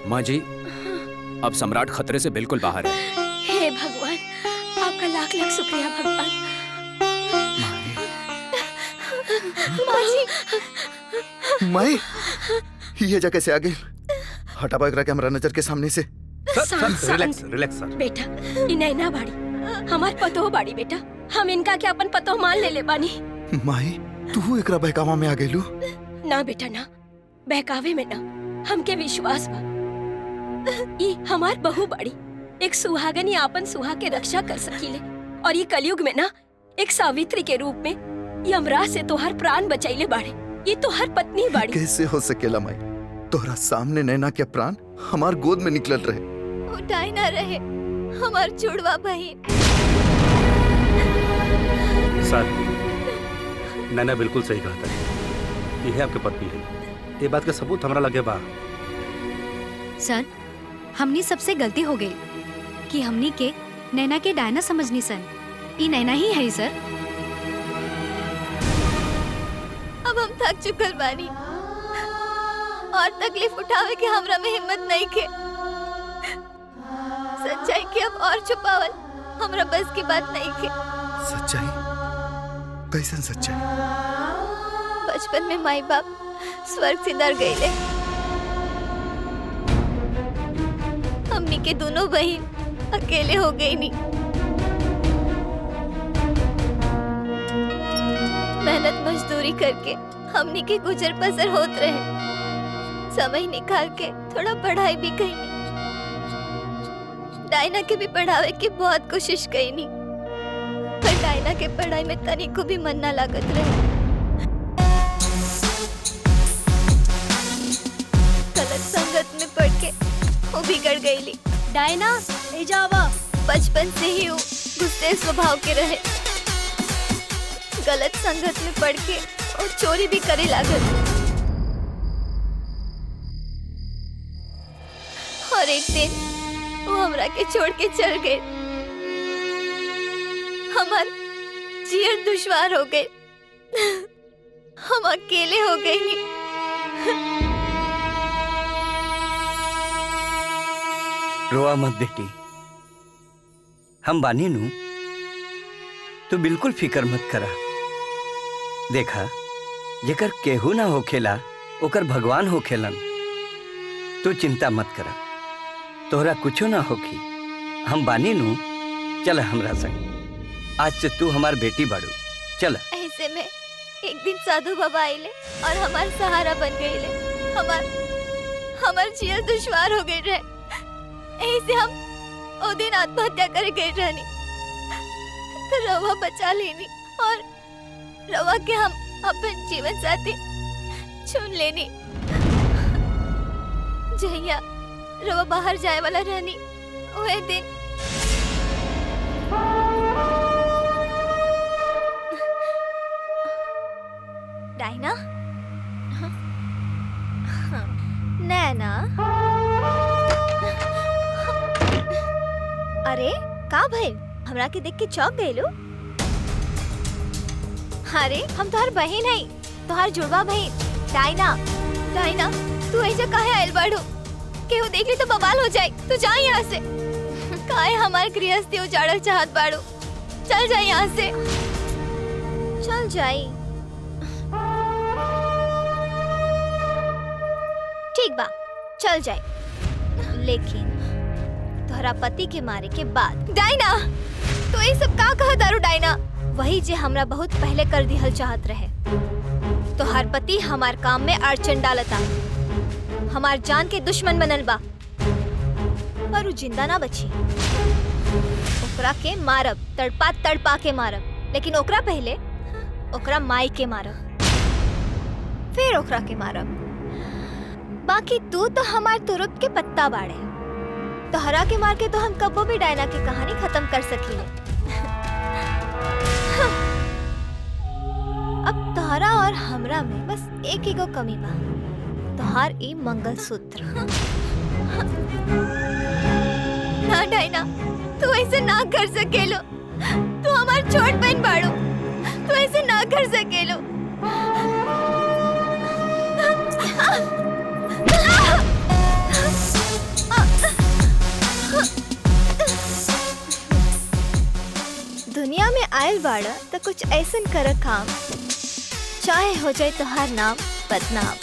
माँ जी, अब सम्राट खतरे से बिल्कुल बाहर है। हे भगवान, आपका लाख लाख शुक्रिया भगवान। माई, ये जगह कैसे आ गई? हटा पाएगा कि हमारा नजर के सामने से। रिलैक्स रिलैक्स सर। बेटा, ये नैना बाड़ी हमार पतो बाड़ी बेटा, हम इनका क्या अपन पतो मान ले बानी। माई, तू एकरा बहकावा में आ गई लू? ना बेटा ना, बहकावे में ना, हमके विश्वास बा ये हमार बहू बाड़ी। एक सुहागन ही आपन सुहा के रक्षा कर सकीले, और ये कलयुग में ना एक सावित्री के रूप में यमराज से तोहर प्राण बचाइले बाड़े। ये तोहर पत्नी बाड़ी। कैसे हो सकेला माई? तोहरा सामने नैना के प्राण हमार गोद में निकल रहे। उठाई ना रहे हमार जुड़वा बहन। सर, नैना बिल्कुल सही कहता है, ये है आपके पत्नी है। ये बात का सबूत हमारा लगे बा। सर, हमनी सबसे गलती हो गई कि हमनी के नैना के डायना समझनी सन। ई नैना ही है सर। अब हम थक चुकल बानी और तकलीफ उठावे के हमरा में हिम्मत नहीं के। सच्चाई के अब और छुपावल हमरा बस की बात नहीं के। सच्चाई? कैसन सच्चाई? बचपन में माई बाप स्वर्ग से डर गए। हमनी के दोनों बहन अकेले हो गई नी। मेहनत मजदूरी करके हमनी के गुजर बसर होत रहे। समय निकाल के थोड़ा पढ़ाई भी कई नी। डायना के भी पढ़ावे की बहुत कोशिश कई नी, पर डायना के पढ़ाई में तनी को भी मन ना लागत रहे। गलत संगत में पड़ के वो बिगड़ गईली। डायना ए जावा। बचपन से ही वो गुस्से स्वभाव के रहे। गलत संगत में पड़ के और चोरी भी करे लागल। और एक दिन वो हमरा के छोड़ के चल गए। हमार जीवन दुश्वार हो गए। हम अकेले हो गए नी। रोआ मत बेटी, हम बानी नू, तू बिल्कुल फिकर मत करा। देखा, जेकर केहू ना होखेला ओकर भगवान होखेलन। तू चिंता मत करा, तोहरा कुछो ना होखी। हम बानी नू, चल हमरा संग। आज से तू हमार बेटी बाड़ू, चल। ऐसे में एक दिन साधु बाबा आइले और हमार सहारा बन गईले। हमार जीवन दुश्वार हो गई रहे। यही से हम ओ दिन आत्महत्या करे गए रहनी, तो रवा बचा लेनी और रवा के हम अपन जीवन साथी चुन लेनी। जहिया रवा बाहर जाए वाला रहनी, वह दिन डायना, नैना, अरे का भइल? हमरा के देख के चौंक गइलो? अरे हम तोहर बहन हई, तोहर जुड़वा बहन डायना। डायना, तू ऐसे काहे आइल बाड़ू? केहू देख ली तो बवाल हो जाए। तू जा यहाँ से। काहे हमार गृहस्थी उजाड़ल चाहत बाड़ू? चल जा यहाँ से। चल जाई। ठीक बा, चल जाए। लेकिन तोहरा पति के मारे के बाद। डायना, तो ये सब का कहा दारू? डायना, वही जे हमरा बहुत पहले कर दिहल चाहत रहे। तोहार पति हमार काम में अड़चन डालता, हमार जान के दुश्मन बनल बा। पर वो जिंदा ना बची। ओकरा के मारब, तड़पा तड़पा के मारब। लेकिन ओकरा पहले ओकरा माई के मारब, फिर ओकरा के मारब। बाकी तू तो हमार तुरुप के पत्ता बाड़े। तोहरा के मार के तो हम कबो भी डायना की कहानी खत्म कर सकीले। अब तोहरा और हमरा में बस एक ही गो कमी बा, तोहार ई मंगलसूत्र। ना डायना, तू ऐसे ना कर सकेलो। तू हमार छोट बहन बाड़ू, तू ऐसे ना कर सकेलो। दुनिया में आयल बाड़ा तो कुछ ऐसन कर काम, चाहे हो जाए तोहार नाम बदनाम।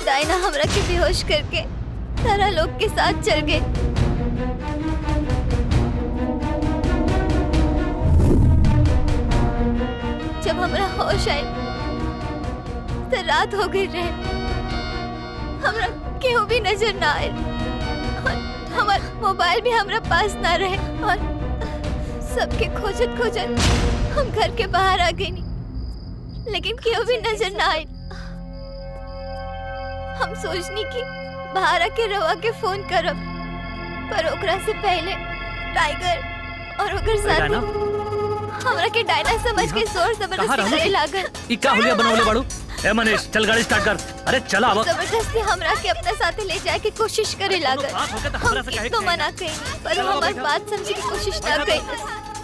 डायना हमरा के बेहोश करके तारा लोग के साथ चल गए। जब हमरा होश आए तो रात हो गई रहे। हमरा केहू भी नजर ना आए। हमार मोबाइल भी हमरा पास ना रहे और सबके खोजत खोजत हम घर के बाहर आ गए नहीं, लेकिन केहू भी नजर ना आए। हम सोचनी कि बाहर आके रवा के फोन करब, पर ओकरा से पहले टाइगर और ओकर साथी हमरा के डायना समझ के जोर जबरदस्ती करे लागल। ई का हुलिया बनवले बाड़ू? ए मनीष चल गाड़ी स्टार्ट कर। अरे चला अब। जबरदस्ती हमरा के अपने साथे ले जाए की कोशिश करे लागल। हम कितनो मना कइनी पर हमार बात समझे की कोशिश ना कइनी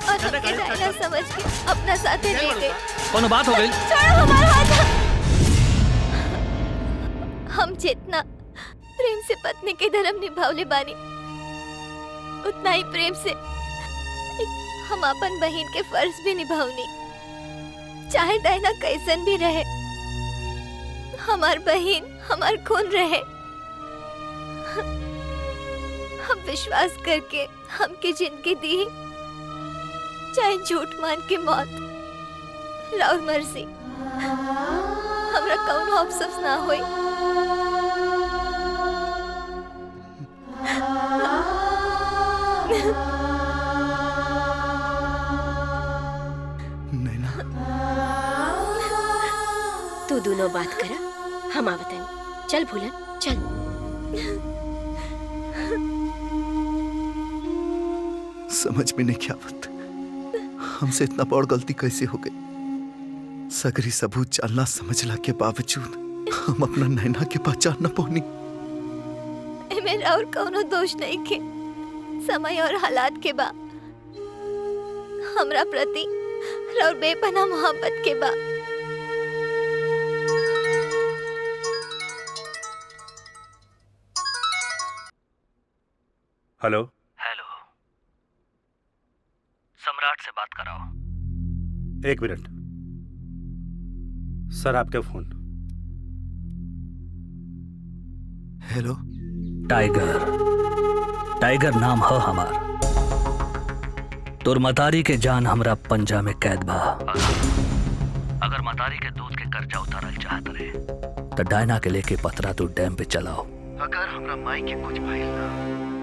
और हमके डायना समझ के अपना साथे ले गए। कोनो बात हो गई? छोड़ो हमार हाथ। हम जितना प्रेम से पत्नी के धर्म निभावले बानी उतना ही प्रेम से हम अपन बहन के फर्ज भी निभावनी। चाहे डायना कैसन भी रहे, हमार बहन हमार खून रहे। हम विश्वास करके हमके जिंदगी दी, चाहे झूठ मान के मौत। राउर मर्जी, हमरा कौनो अफसोस ना होई। तू दोनों बात करा, हम आवतन। चल भूलन चल। समझ में नहीं क्या बात, हमसे इतना बड़ गलती कैसे हो गई। सगरी सबूत जानना समझला के बावजूद हम अपना नैना के पहचान न पौनी। मेरा और कौनो दोष नहीं के, समय और हालात के बा। हमरा प्रति और बेपनाह मोहब्बत के बा। हेलो हेलो, सम्राट से बात कराओ। एक मिनट सर, आपके फोन। हेलो टाइगर, टाइगर नाम है हमार। तोर मतारी के जान हमरा पंजा में कैद बा। अगर मतारी के दूध के कर्जा उतारल चाहत रहे तो डायना के लेके पतरा तू डैम पे चलाओ। अगर हमरा माई के कुछ भइल ना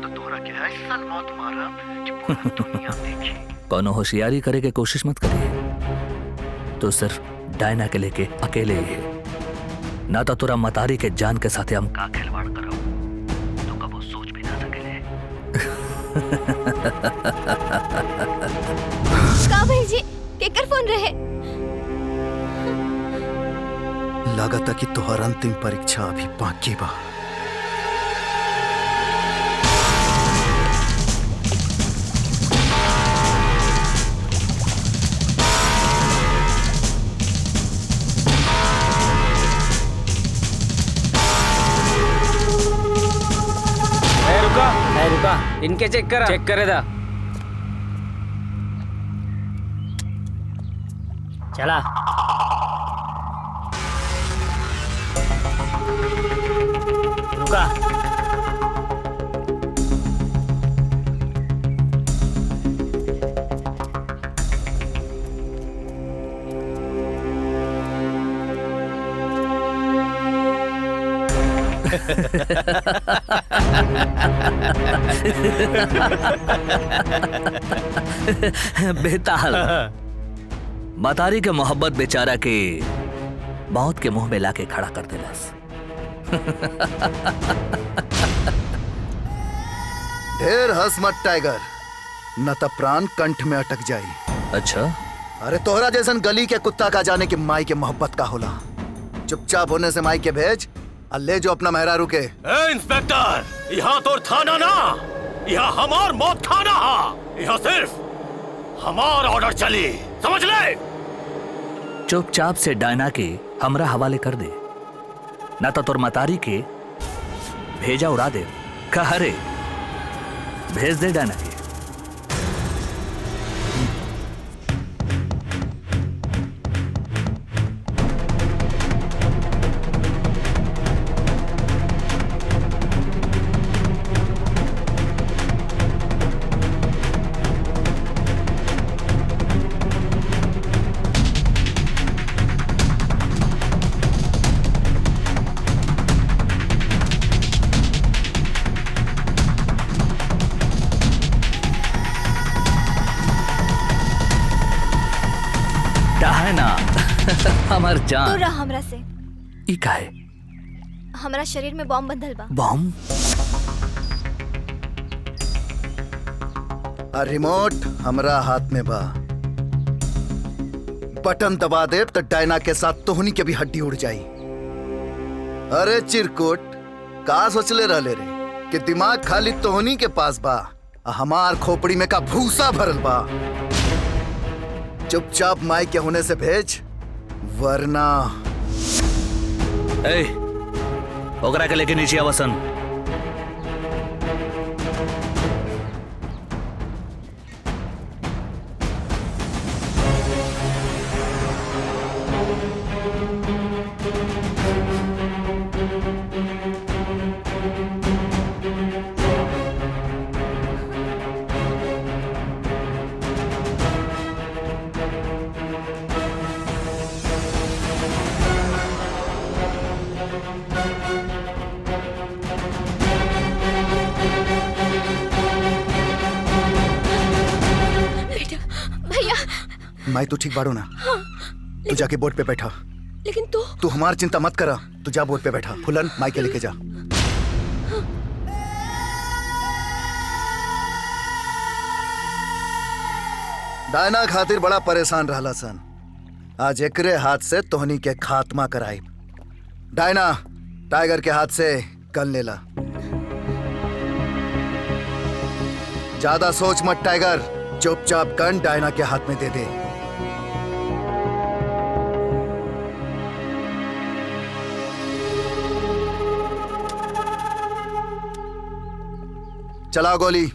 तो तोहरा के ऐसा मौत मारब कि पूरा दुनिया देखी। कोनो होशियारी करे के कोशिश मत करिए, तो सिर्फ डायना के लेके अकेले ही है। ना तो तोरा मतारी के जान के साथे हम का खिलवाड़ करो तो कबो सोच भी ना सकेले। का भाई जी केकर फोन रहे? लागता कि तोहर अंतिम परीक्षा अभी बाकी बा। रुका, इनके चेक करा। चेक करे दा। चला रुका। बेताल, मतारी के मोहब्बत बेचारा के मौत के मुंह में लाके खड़ा कर देलस। ढेर हंस मत टाइगर, न त प्राण कंठ में अटक जाई। अच्छा, अरे तोहरा जैसन गली के कुत्ता का जाने की माई के मोहब्बत का होला। चुपचाप होने से माई के भेज और ले जो अपना मेहरारू के। इंस्पेक्टर, यहाँ तो थाना ना, यहाँ हमार मौत खाना है। यहाँ सिर्फ हमार ऑर्डर चली, समझ ले। चुपचाप से डायना के हमरा हवाले कर दे, ना तो तोर मतारी के भेजा उड़ा दे। कहा रे, भेज दे डायना के। हमार जान तो रहा हमरा से। ई काहे? हमरा शरीर में बॉम्ब बंधल बा। बॉम्ब? रिमोट हमरा हाथ में बा। बटन दबा दे तो डायना के साथ तोहनी के भी हड्डी उड़ जाई। अरे चिरकुट, का सोचले रहले रे कि दिमाग खाली तोहनी के पास बा, हमार खोपड़ी में का भूसा भरल बा। चुपचाप माई के होने से भेज, वरना ए, ओकरा के लेके नीचे आवसन। माई तू ठीक बाड़ो ना? तू जाके बोर्ड पे बैठा। लेकिन तू हमार चिंता मत करा, तू जा बोर्ड पे बैठा। फुलन माई के लेके जा। डायना खातिर बड़ा परेशान रहला सन, आज एकरे हाथ से तोहनी के खात्मा कराई। डायना टाइगर के हाथ से गन लेला। ज्यादा सोच मत टाइगर, चुपचाप गन डायना के हाथ में दे दे। चला गोली।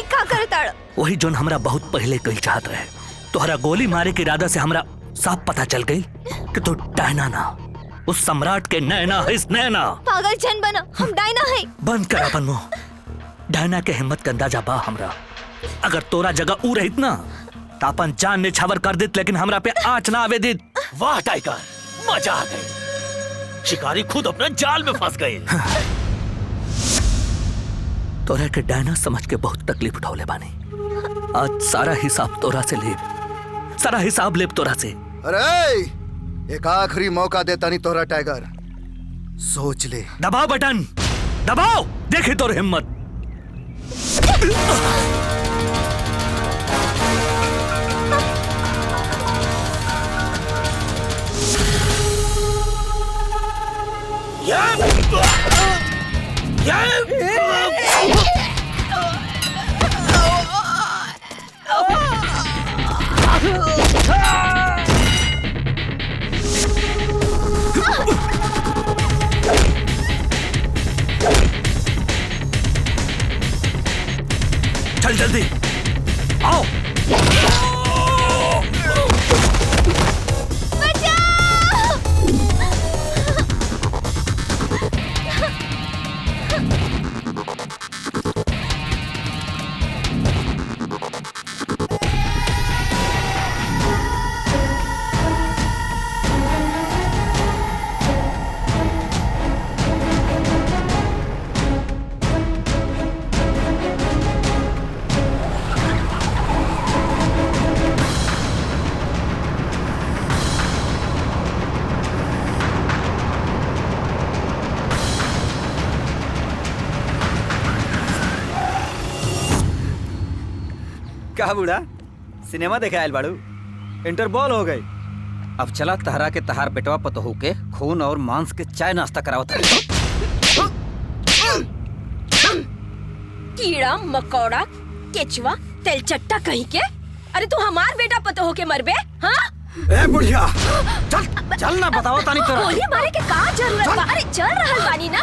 का करताड़? वही जोन हमरा बहुत पहले कही चाहत रहे। तोहरा गोली मारे के इरादा से हमरा साफ पता चल गई कि तू डायना ना, उस सम्राट के नैना है। इस नैना पागल जन बना, हम डायना है। बंद कर अपन मुंह। डायना के हिम्मत का अंदाजा बा हमरा। अगर तोरा जगह ऊ रहित ना तो अपन जान ने छावर कर देत, लेकिन हमरा पे आँच ना आवे देत। वाह टाइगर, मजा आ गई। शिकारी खुद अपने जाल में फंस गए। तोरा के डायना समझ के बहुत तकलीफ उठौले बानी। आज सारा हिसाब तोरा से लेब, सारा हिसाब लेब तोरा से। अरे एक आखिरी मौका देता नहीं तोरा टाइगर, सोच ले। दबाओ बटन, दबाओ, देखे तोर हिम्मत। चल जल्दी आओ। कहा बूढ़ा, सिनेमा देखे आयल बाड़ू? इंटरबॉल हो गई। अब चला तहरा के तहार बेटवा पतोहू के खून और मांस के चाय नाश्ता करावत है। कीड़ा मकोड़ा केचवा तेलचट्टा कहीं के। अरे तू हमार बेटा पतो हो के मरबे? हाँ? ए बुढ़िया, चल चल ना, बताओ तानी तोरा। गोली मारे के का जरूरत बा? अरे चल रहल बानी ना।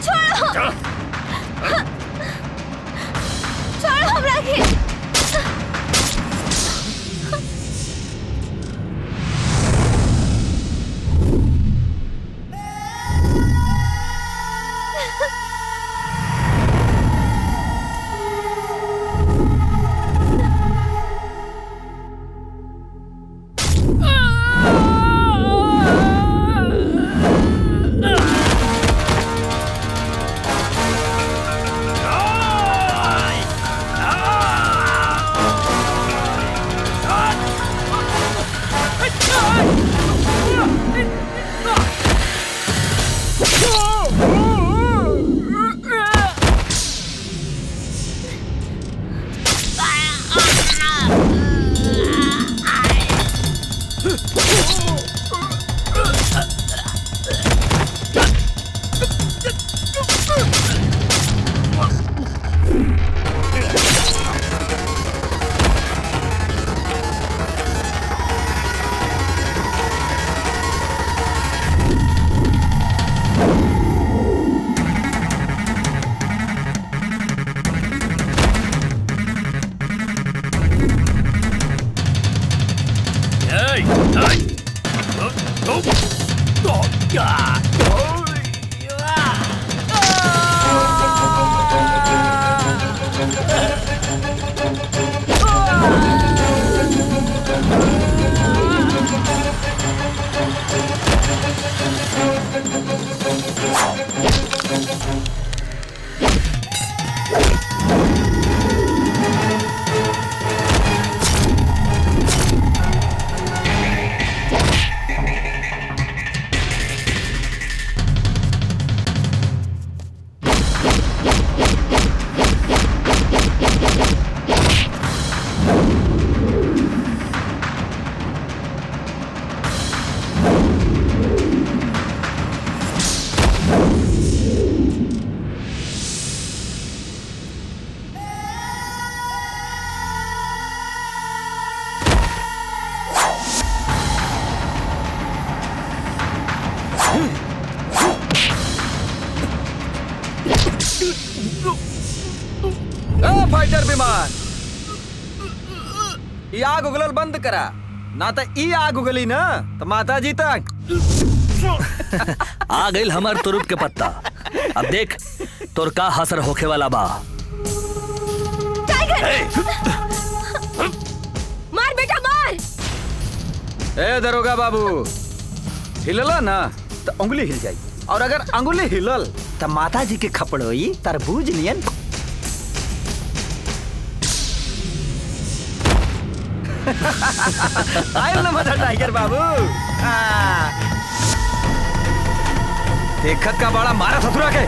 छोड़ो, छोड़ो हमरा के। फाइटर विमान ई आग उगलल बंद करा, ना तो ई आग उगली ना तो माता जी तक आ गई हमार तुरुप के पत्ता। अब देख तोर का हसर होखे वाला बा। मार बेटा मार। ए दरोगा बाबू, हिलला ना तो उंगली हिल जाई, और अगर अंगुली हिलल तो माता जी के खपड़ोई तरबूज नियन। आयल ना मजा टाइगर बाबू। देखत का बड़ा मारा ससुरा के।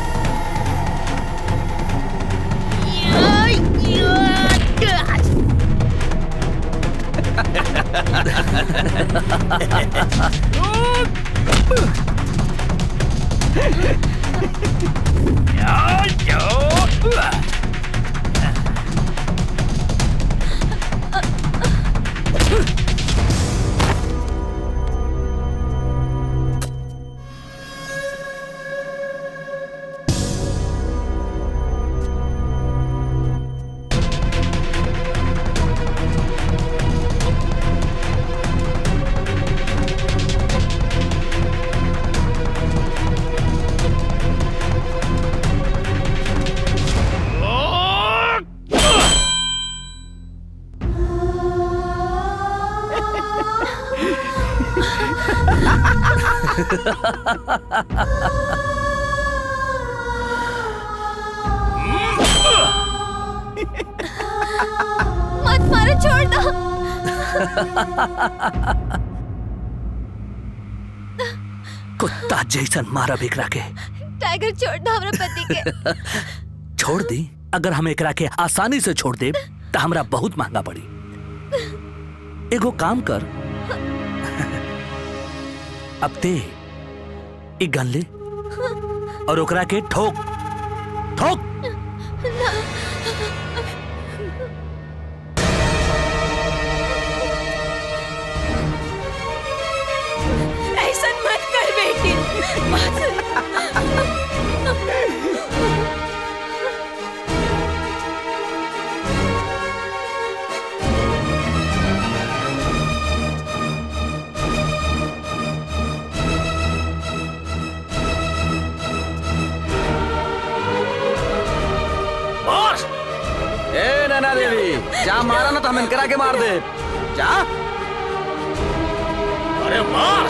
मत मारो, छोड़ दो। कुत्ता जैसन मारा एकरा के। टाइगर छोड़ दो हमरा पति के। छोड़ दी? अगर हम एकरा के आसानी से छोड़ दे तो हमरा बहुत महंगा पड़ी। एगो काम कर, अब ते एक गन ले और ओकरा के ठोक ठोक। ऐसा मत कर बेटी, मत। ए नैना देवी, जा मारा ना तो हम इनकरा के मार दे। जा। अरे मार।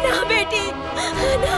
ना बेटी ना।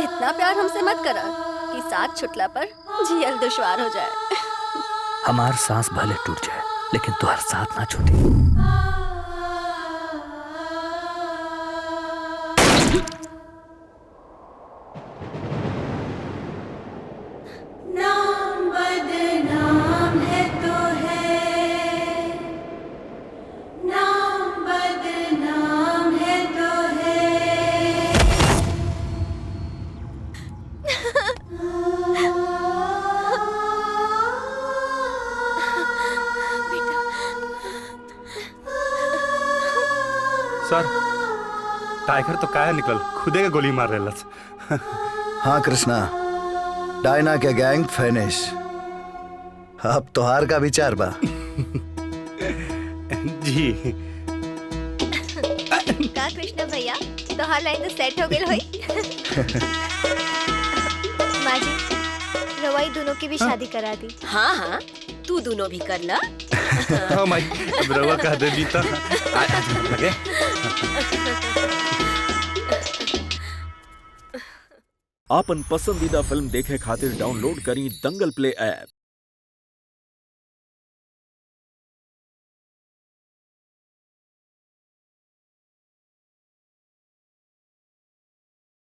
इतना प्यार हमसे मत करा कि साथ छुटला पर जियल दुश्वार हो जाए। हमार सांस भले टूट जाए लेकिन तुहार साथ ना छूटी। नाम बदनाम है तो है, नाम बदनाम है तो है। सर टाइगर तो काया निकल खुदे के गोली मार रहे। हाँ कृष्णा, डायना के गैंग फिनिश। अब तोहार का विचार बा। जी का कृष्णा भैया तोहार लाइन तो सेट हो गई होई। माँ जी रवाई दोनों की भी शादी करा दी। हाँ हाँ तू दोनों भी कर ला। हाँ माई रवा कह दे दी तो लगे। आपन पसंदीदा फिल्म देखे खातिर डाउनलोड करी दंगल प्ले ऐप।